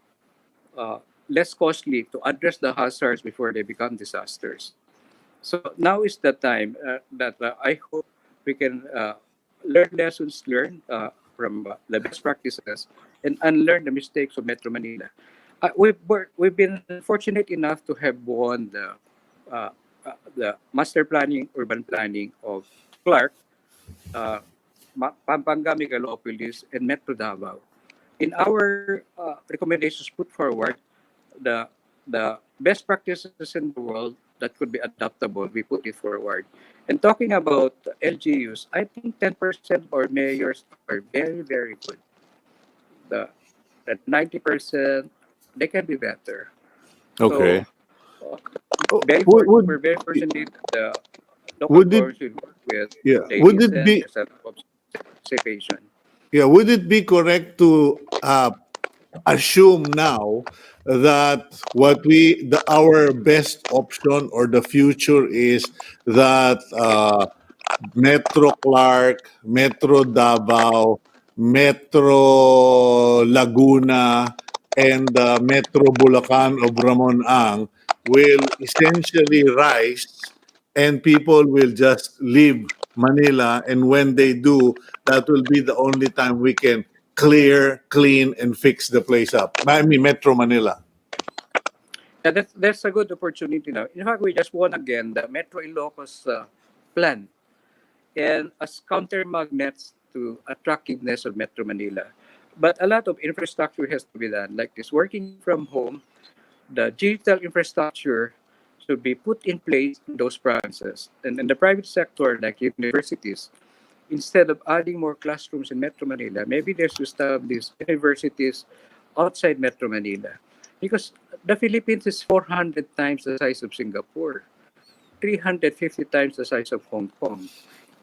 less costly to address the hazards before they become disasters. So now is the time that I hope we can learn lessons learned from the best practices and unlearn the mistakes of Metro Manila. We've been fortunate enough to have won the master planning, urban planning of Clark, Pampanga, Megalopolis, and Metro Davao. In our recommendations put forward, the best practices in the world that could be adaptable, we put it forward. And talking about LGUs, I think 10% or mayors are very, very good. The 90%, they can be better. Okay. So, we're very fortunate the local Would it, boards will work with. yeah, They would it listen, be, there's a lot of participation. yeah, would it be correct to assume now that our best option or the future is that Metro Clark, Metro Davao, Metro Laguna, and Metro Bulacan of Ramon Ang will essentially rise, and people will just leave Manila. And when they do, that will be the only time we can clear, clean, and fix the place up. I mean, Metro Manila. And that's a good opportunity now. In fact, we just won again the Metro Ilocos plan, and as counter magnets to attractiveness of Metro Manila. But a lot of infrastructure has to be done, like this working from home. The digital infrastructure should be put in place in those provinces. And in the private sector, like universities, instead of adding more classrooms in Metro Manila, maybe they should establish universities outside Metro Manila. Because the Philippines is 400 times the size of Singapore, 350 times the size of Hong Kong,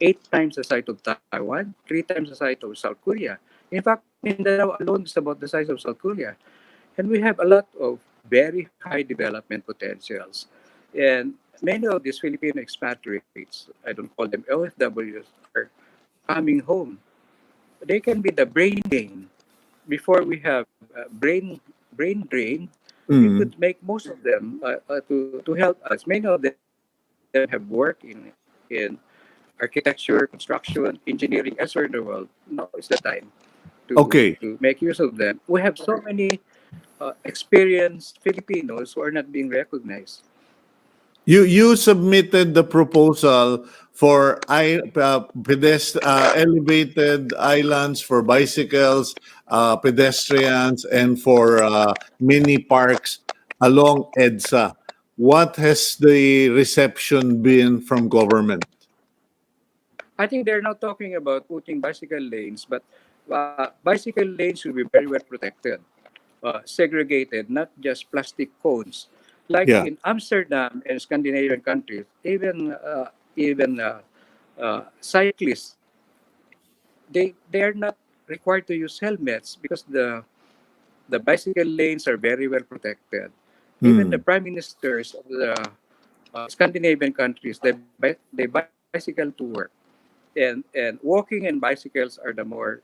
8 times the size of Taiwan, 3 times the size of South Korea. In fact, Mindanao alone is about the size of South Korea. And we have a lot of very high development potentials. And many of these Filipino expatriates, I don't call them OFWs, are coming home. They can be the brain gain. Before we have brain drain, we Mm. could make most of them to help us. Many of them have worked in architecture, construction, engineering elsewhere in the world. Now is the time Okay. to make use of them. We have so many experienced Filipinos who are not being recognized. You submitted the proposal for elevated islands for bicycles, pedestrians, and for mini parks along EDSA. What has the reception been from government? I think they're now talking about putting bicycle lanes, but bicycle lanes should be very well protected, segregated, not just plastic cones. Like Yeah. in Amsterdam and Scandinavian countries, even cyclists, they are not required to use helmets because the bicycle lanes are very well protected. Even the Hmm. prime ministers of the Scandinavian countries, they bicycle to work, and walking and bicycles are the more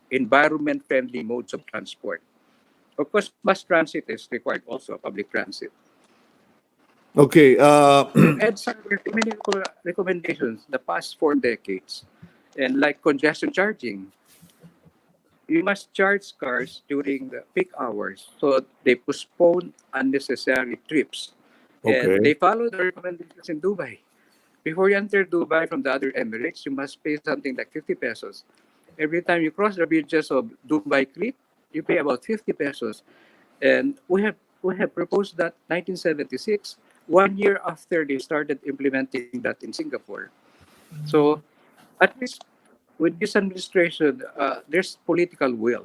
environment friendly modes of transport. Of course, mass transit is required also, public transit. Okay. So EDSA have many recommendations the past 4 decades, and like congestion charging, you must charge cars during the peak hours, so they postpone unnecessary trips. And Okay. they follow the recommendations in Dubai. Before you enter Dubai from the other Emirates, you must pay something like 50 pesos. Every time you cross the bridges of Dubai Creek, you pay about 50 pesos. And we have proposed that 1976, 1 year after they started implementing that in Singapore. So at least with this administration, there's political will,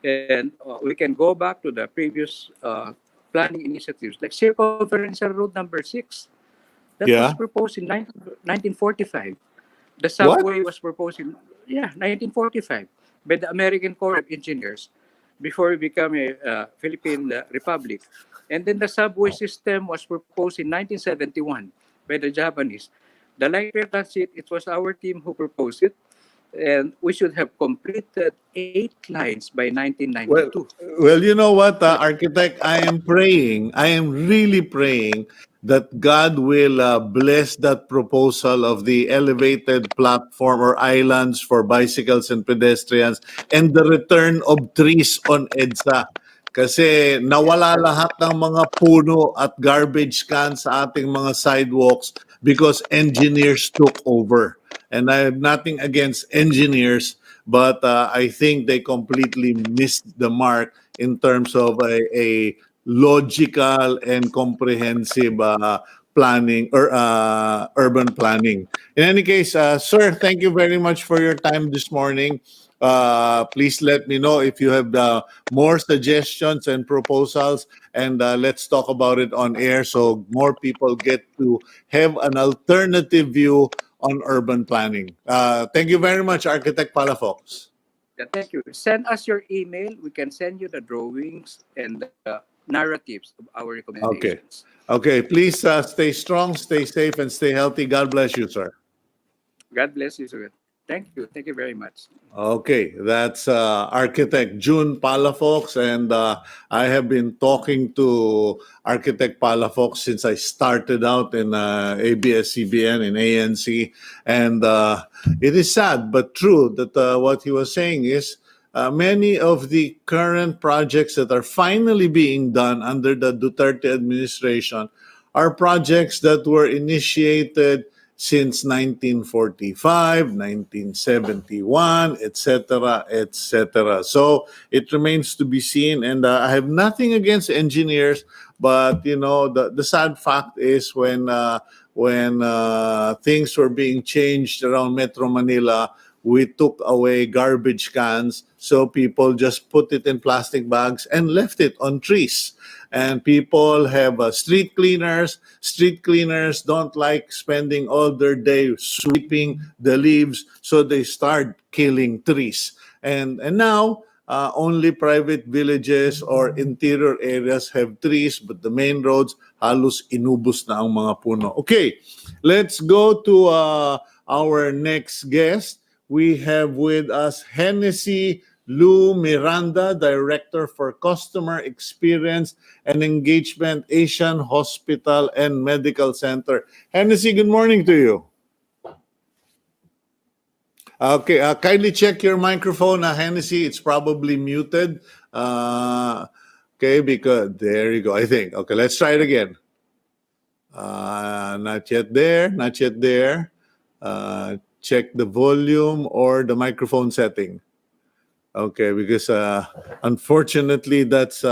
and we can go back to the previous planning initiatives like circumferential road number 6. That was Yeah. proposed in 1945. The What? subway was proposed in 1945 by the American Corps of Engineers before it became a Philippine Republic. And then the subway system was proposed in 1971 by the Japanese. The light rail transit, it was our team who proposed it, and we should have completed 8 lines by Well, 1992. well, you know what, architect, I am praying, I am really praying that God will bless that proposal of the elevated platform or islands for bicycles and pedestrians and the return of trees on EDSA. Kasi nawala lahat ng mga puno at garbage cans sa ating mga sidewalks because engineers took over. And I have nothing against engineers, but I think they completely missed the mark in terms of a logical and comprehensive planning or urban planning. In any case, sir, thank you very much for your time this morning. Please let me know if you have more suggestions and proposals, and let's talk about it on air so more people get to have an alternative view on urban planning. Thank you very much, Architect Palafox. Yeah, thank you. Send us your email. We can send you the drawings and the narratives of our Okay. recommendations. Okay. Please stay strong, stay safe, and stay healthy. God bless you, sir. God bless you, sir. Thank you. Thank you very much. Okay, that's Architect June Palafox, and I have been talking to Architect Palafox since I started out in ABS-CBN in ANC, and it is sad but true that what he was saying is many of the current projects that are finally being done under the Duterte administration are projects that were initiated since 1945, 1971, etc., etc. So it remains to be seen, and I have nothing against engineers, but you know the sad fact is when things were being changed around Metro Manila, we took away garbage cans, so people just put it in plastic bags and left it on trees. And people have street cleaners. Street cleaners don't like spending all their day sweeping the leaves, so they start killing trees. And now only private villages or interior areas have trees, but the main roads halos inubos na ang mga puno. Okay, let's go to our next guest. We have with us Hennessy Lou Miranda, Director for Customer Experience and Engagement, Asian Hospital and Medical Center. Hennessy, good morning to you. Okay, kindly check your microphone, Hennessy. It's probably muted. Okay, because there you go, I think. Okay, let's try it again. Not yet there, not yet there. Check the volume or the microphone setting. Okay, because unfortunately, that's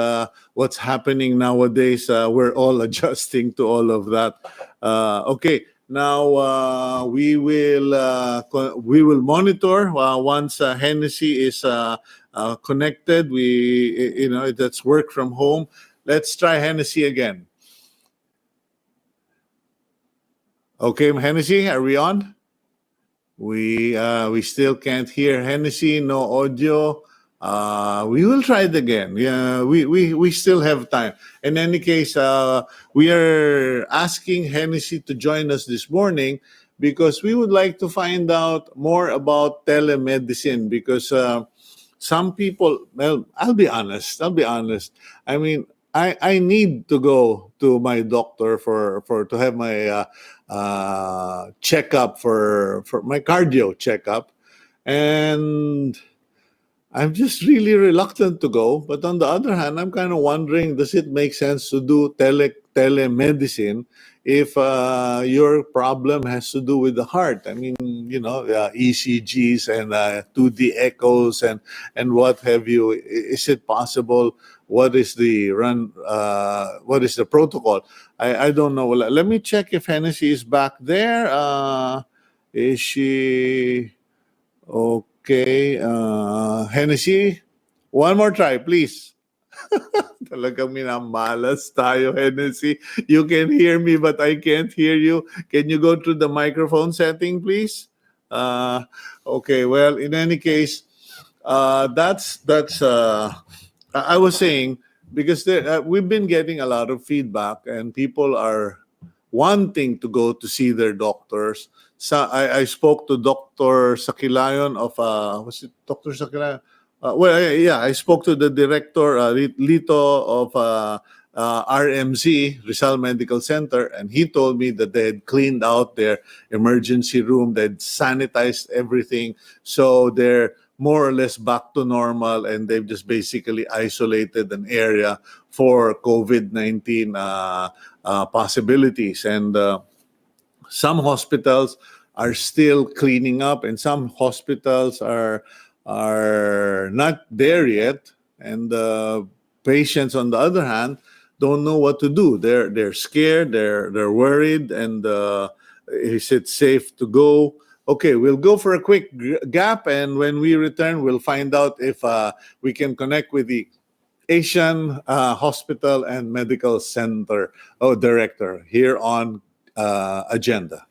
what's happening nowadays. We're all adjusting to all of that. Okay, now we will monitor once Hennessy is connected. That's work from home. Let's try Hennessy again. Okay, Hennessy, are we on? We still can't hear Hennessy, no audio. We will try it again. Yeah, we still have time. In any case, we are asking Hennessy to join us this morning because we would like to find out more about telemedicine because some people, well, I'll be honest. I mean, I need to go to my doctor for to have my checkup for my cardio checkup, and I'm just really reluctant to go. But on the other hand, I'm kind of wondering, does it make sense to do telemedicine if your problem has to do with the heart? I mean, ECGs and 2D echoes and what have you. Is it possible? What is the what is the protocol? I don't know. Let me check if Hennessy is back there. Is she okay? Hennessy, one more try, please. Talagang minamalas tayo, Hennessy. You can hear me, but I can't hear you. Can you go to the microphone setting, please? Okay, well, in any case, that's I was saying, because we've been getting a lot of feedback and people are wanting to go to see their doctors. I spoke to Dr. Sakilayon of was it Dr. Sakilayon? Yeah, I spoke to the director Lito of RMC, Rizal Medical Center, and he told me that they had cleaned out their emergency room, they'd sanitized everything, so they're more or less back to normal, and they've just basically isolated an area for COVID-19 possibilities. And some hospitals are still cleaning up, and some hospitals are not there yet. And patients, on the other hand, don't know what to do. They're scared. They're worried. And is it safe to go? Okay, we'll go for a quick gap, and when we return, we'll find out if we can connect with the Asian Hospital and Medical Center director here on Agenda.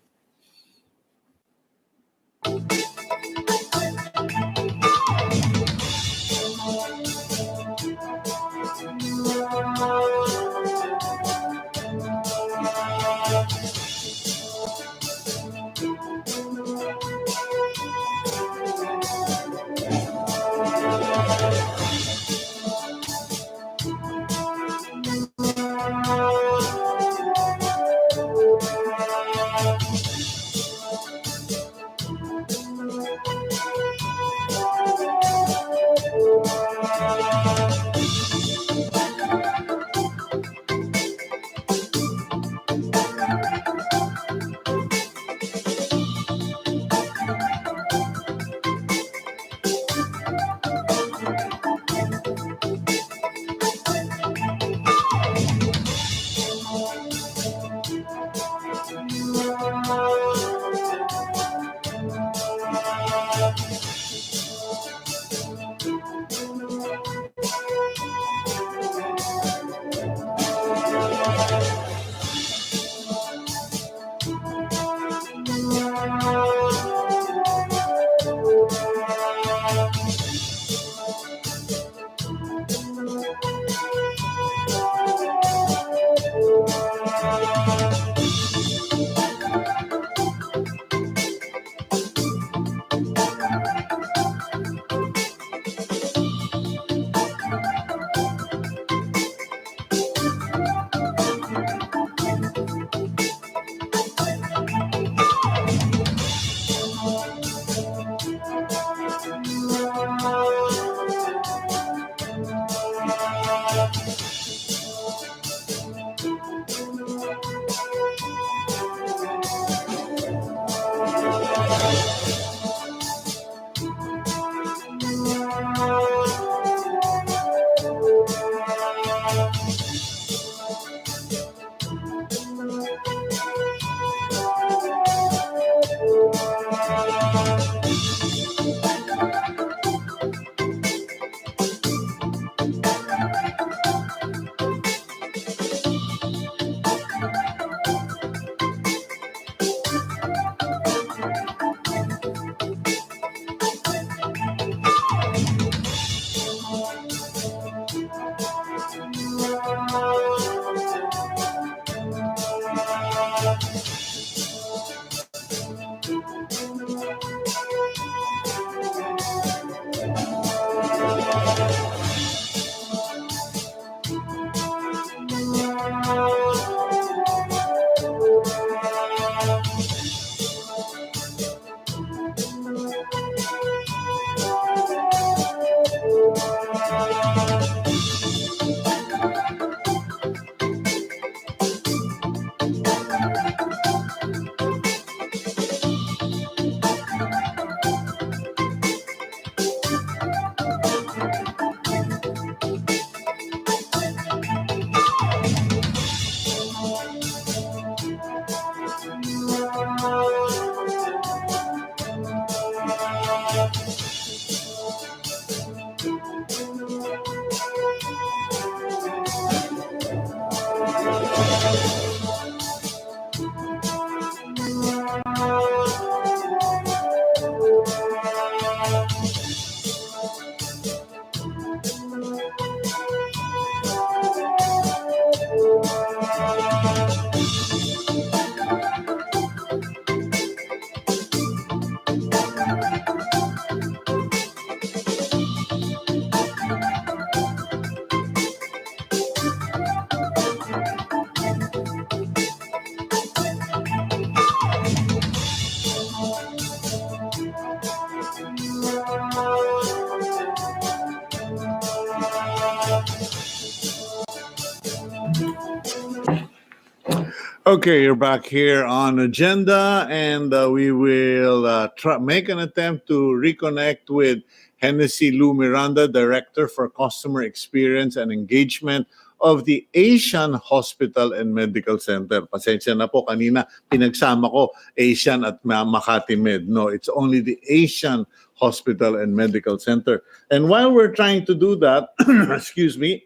Okay, you're back here on Agenda, and we will make an attempt to reconnect with Hennessy Lou Miranda, Director for Customer Experience and Engagement of the Asian Hospital and Medical Center. Pasensya na po, kanina pinagsama ko Asian at Makati Med. No, it's only the Asian Hospital and Medical Center. And while we're trying to do that, excuse me,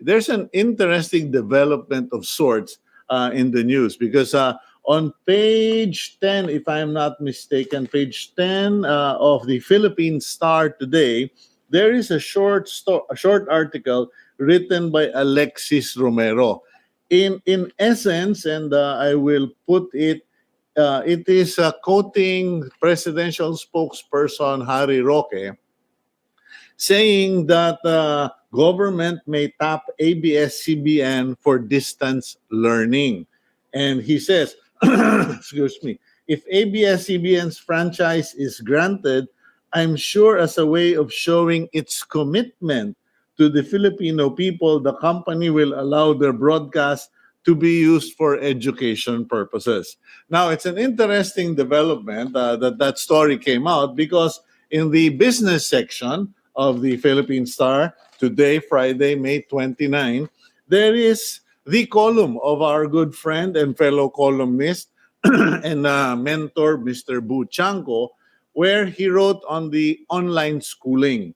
there's an interesting development of sorts in the news because on page 10, if I'm not mistaken, page 10 of the Philippine Star today, there is a short article written by Alexis Romero. In essence, and I will put it, it is quoting presidential spokesperson Harry Roque, saying that government may tap ABS-CBN for distance learning. And he says, excuse me, if ABS-CBN's franchise is granted, I'm sure as a way of showing its commitment to the Filipino people, the company will allow their broadcast to be used for education purposes. Now, it's an interesting development that story came out because in the business section of the Philippine Star today, Friday, May 29, there is the column of our good friend and fellow columnist and mentor, Mr. Bu Chanko, where he wrote on the online schooling.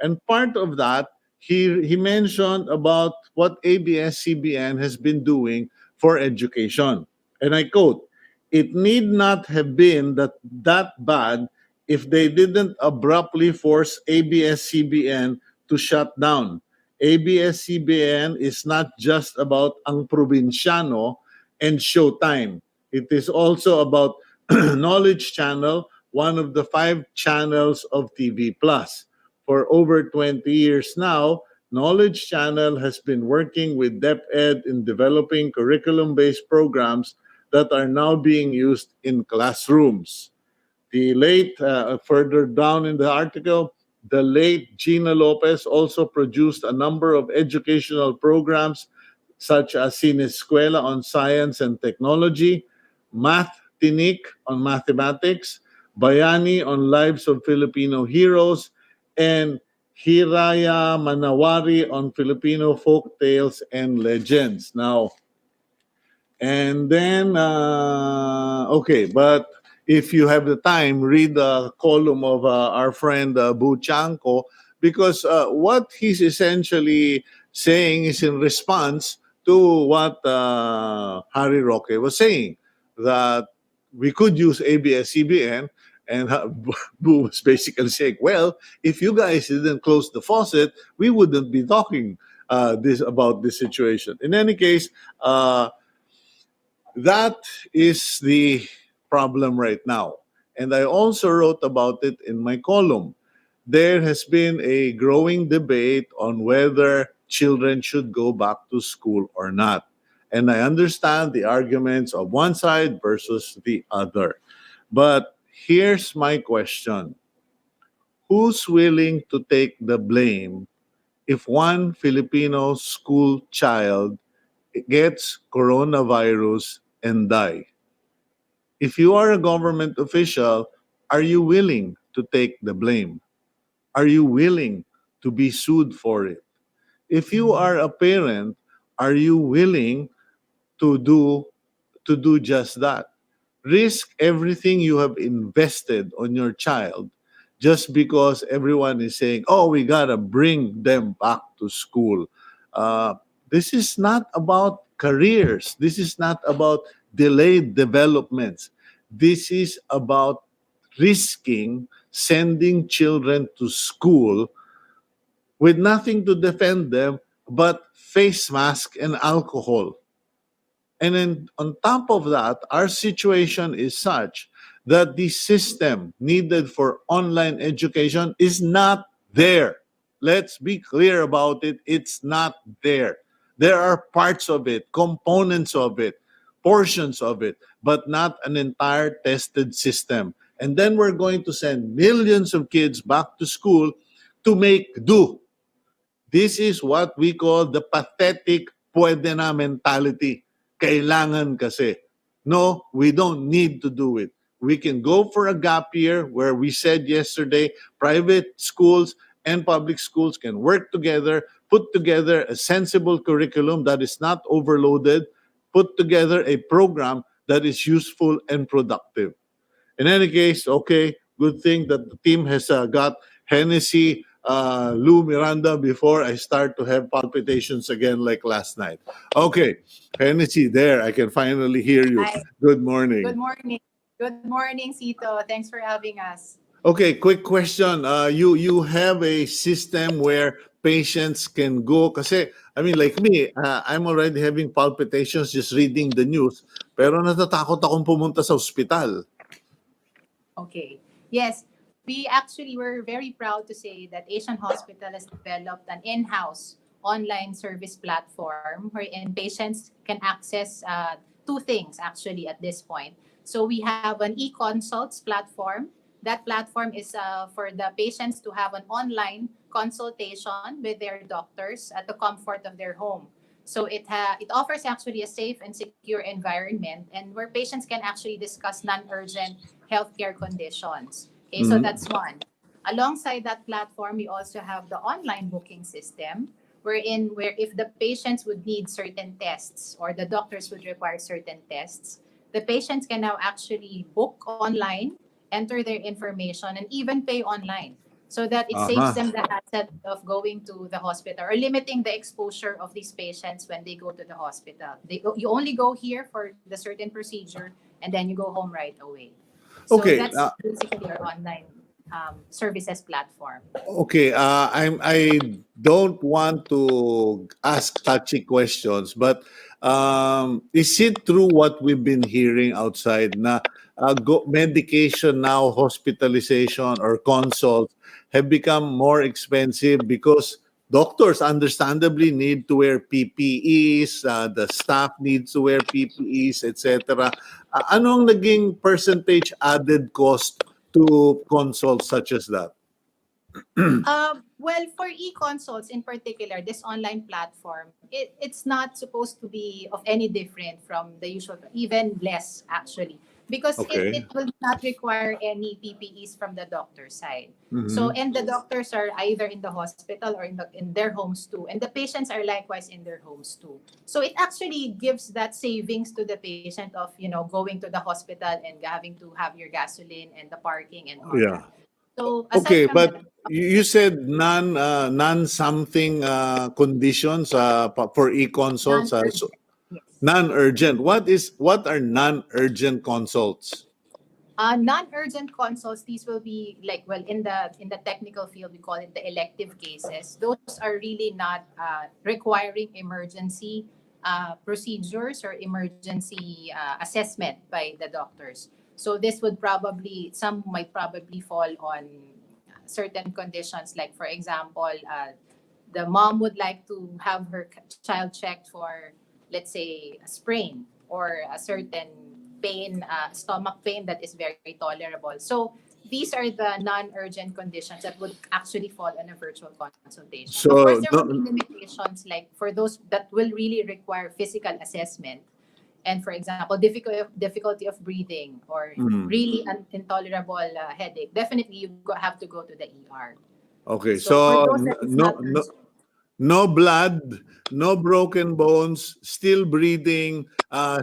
And part of that, he mentioned about what ABS-CBN has been doing for education. And I quote, "It need not have been that bad if they didn't abruptly force ABS-CBN to shut down. ABS-CBN is not just about Ang Probinsyano and Showtime. It is also about Knowledge Channel, one of the 5 channels of TV Plus. For over 20 years now, Knowledge Channel has been working with DepEd in developing curriculum-based programs that are now being used in classrooms." The late, further down in the article, the late Gina Lopez also produced a number of educational programs such as Sinescuela on science and technology, Math Tinik on mathematics, Bayani on lives of Filipino heroes, and Hiraya Manawari on Filipino folk tales and legends. Now, and then, okay, but if you have the time, read the column of our friend Bu Chanko, because what he's essentially saying is in response to what Harry Roque was saying, that we could use ABS-CBN, and Bu was basically saying, well, if you guys didn't close the faucet, we wouldn't be talking about this situation. In any case, that is the problem right now. And I also wrote about it in my column. There has been a growing debate on whether children should go back to school or not. And I understand the arguments of one side versus the other. But here's my question. Who's willing to take the blame if one Filipino school child gets coronavirus and die? If you are a government official, are you willing to take the blame? Are you willing to be sued for it? If you are a parent, are you willing to do just that? Risk everything you have invested on your child just because everyone is saying, oh, we gotta bring them back to school. This is not about careers. This is not about delayed developments. This is about risking sending children to school with nothing to defend them but face mask and alcohol. And then on top of that, our situation is such that the system needed for online education is not there. Let's be clear about it. It's not there. There are parts of it, components of it, portions of it, but not an entire tested system. And then we're going to send millions of kids back to school to make do. This is what we call the pathetic pwede na mentality. kailangan kasi. No, we don't need to do it. We can go for a gap year where we said yesterday, private schools and public schools can work together, put together a sensible curriculum that is not overloaded, put together a program that is useful and productive. In any case, okay, good thing that the team has got Hennessy, Lou, Miranda before I start to have palpitations again like last night. Okay, Hennessy, there, I can finally hear you. Hi. Good morning. Good morning. Good morning, Cito. Thanks for having us. Okay, quick question. You have a system where patients can go kasi I mean like me, I'm already having palpitations just reading the news, pero natatakot akong pumunta sa ospital. Okay. Yes, we actually were very proud to say that Asian Hospital has developed an in-house online service platform wherein patients can access two things actually at this point. So we have an e-consults platform. That platform is for the patients to have an online consultation with their doctors at the comfort of their home. So it offers actually a safe and secure environment and where patients can actually discuss non-urgent healthcare conditions. Okay, so that's one. Alongside that platform, we also have the online booking system where if the patients would need certain tests or the doctors would require certain tests, the patients can now actually book online, enter their information, and even pay online. So that it saves them the hassle of going to the hospital or limiting the exposure of these patients when they go to the hospital. You only go here for the certain procedure and then you go home right away. So Okay, that's basically our online services platform. Okay, I don't want to ask touchy questions, but is it true what we've been hearing outside na medication now, hospitalization or consults have become more expensive because doctors understandably need to wear PPEs, the staff needs to wear PPEs, etc. Anong naging percentage added cost to consults such as that? Well, for e-consults in particular, this online platform, it's not supposed to be of any different from the usual, even less actually, because Okay. it will not require any PPEs from the doctor's side. So, and the doctors are either in the hospital or in their homes too, and the patients are likewise in their homes too. So it actually gives that savings to the patient of going to the hospital and having to have your gasoline and the parking and all Yeah. that. So Okay, aside from but that, you said non something conditions for e-consults, non-urgent. Yes. non-urgent. What are non-urgent consults? Non-urgent consults, these will be like, well, in the technical field, we call it the elective cases. Those are really not requiring emergency procedures or emergency assessment by the doctors. So this some might probably fall on certain conditions, like for example, the mom would like to have her child checked for, let's say, a sprain or a certain pain, stomach pain that is very tolerable. So these are the non-urgent conditions that would actually fall on a virtual consultation. Of So course, there will be limitations like for those that will really require physical assessment. And for example, difficulty of breathing or really intolerable headache, definitely have to go to the ER. okay, So for so those that is not urgent, no blood, no broken bones, still breathing,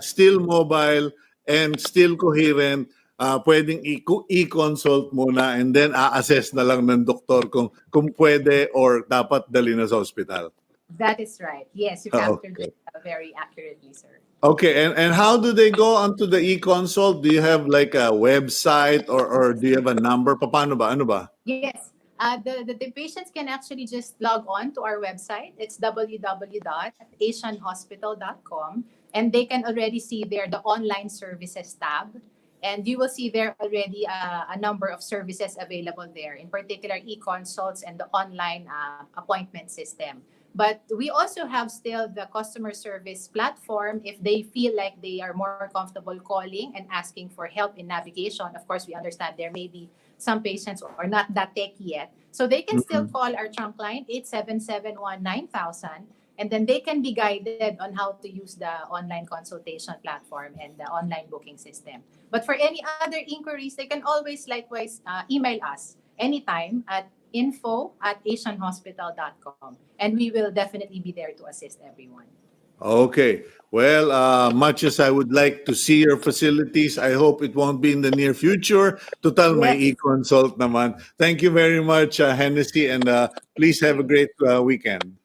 still mobile, and still coherent. Pwedeng i-consult muna and then a-assess na lang ng doktor kung pwede or dapat dali na sa ospital. that is right. Yes, you captured Okay. it very accurately, sir. Okay, and how do they go onto the e-consult? Do you have like a website or do you have a number? Paano ba? Ano ba? Yes. The patients can actually just log on to our website. It's www.asianhospital.com, and they can already see there the online services tab. And you will see there already a number of services available there, in particular e-consults and the online appointment system. But we also have still the customer service platform if they feel like they are more comfortable calling and asking for help in navigation. Of course, we understand there may be some patients are not that tech yet. So they can still call our trunk line 8771-9000 And then they can be guided on how to use the online consultation platform and the online booking system. But for any other inquiries, they can always likewise email us anytime at info@asianhospital.com. And we will definitely be there to assist everyone. Okay. Well, much as I would like to see your facilities, I hope it won't be in the near future. Total, may Yes. e-consult naman. Thank you very much, Hennessy, and please have a great weekend.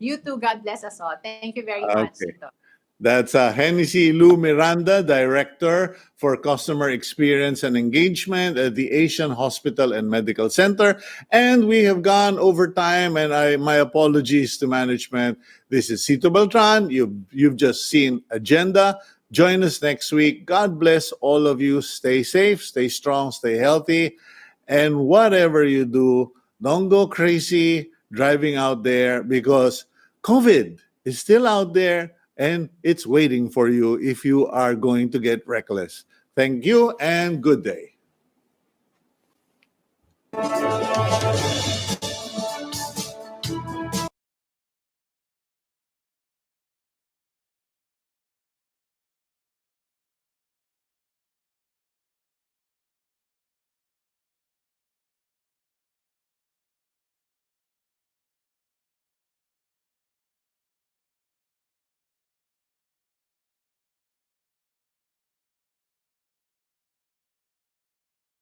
You too. God bless us all. Thank you very much, Okay. Cito. That's Hennessy Lou Miranda, Director for Customer Experience and Engagement at the Asian Hospital and Medical Center. And we have gone over time, and my apologies to management. This is Cito Beltran. You've just seen Agenda. Join us next week. God bless all of you. Stay safe, stay strong, stay healthy. And whatever you do, don't go crazy driving out there, because COVID is still out there and it's waiting for you if you are going to get reckless. Thank you and good day.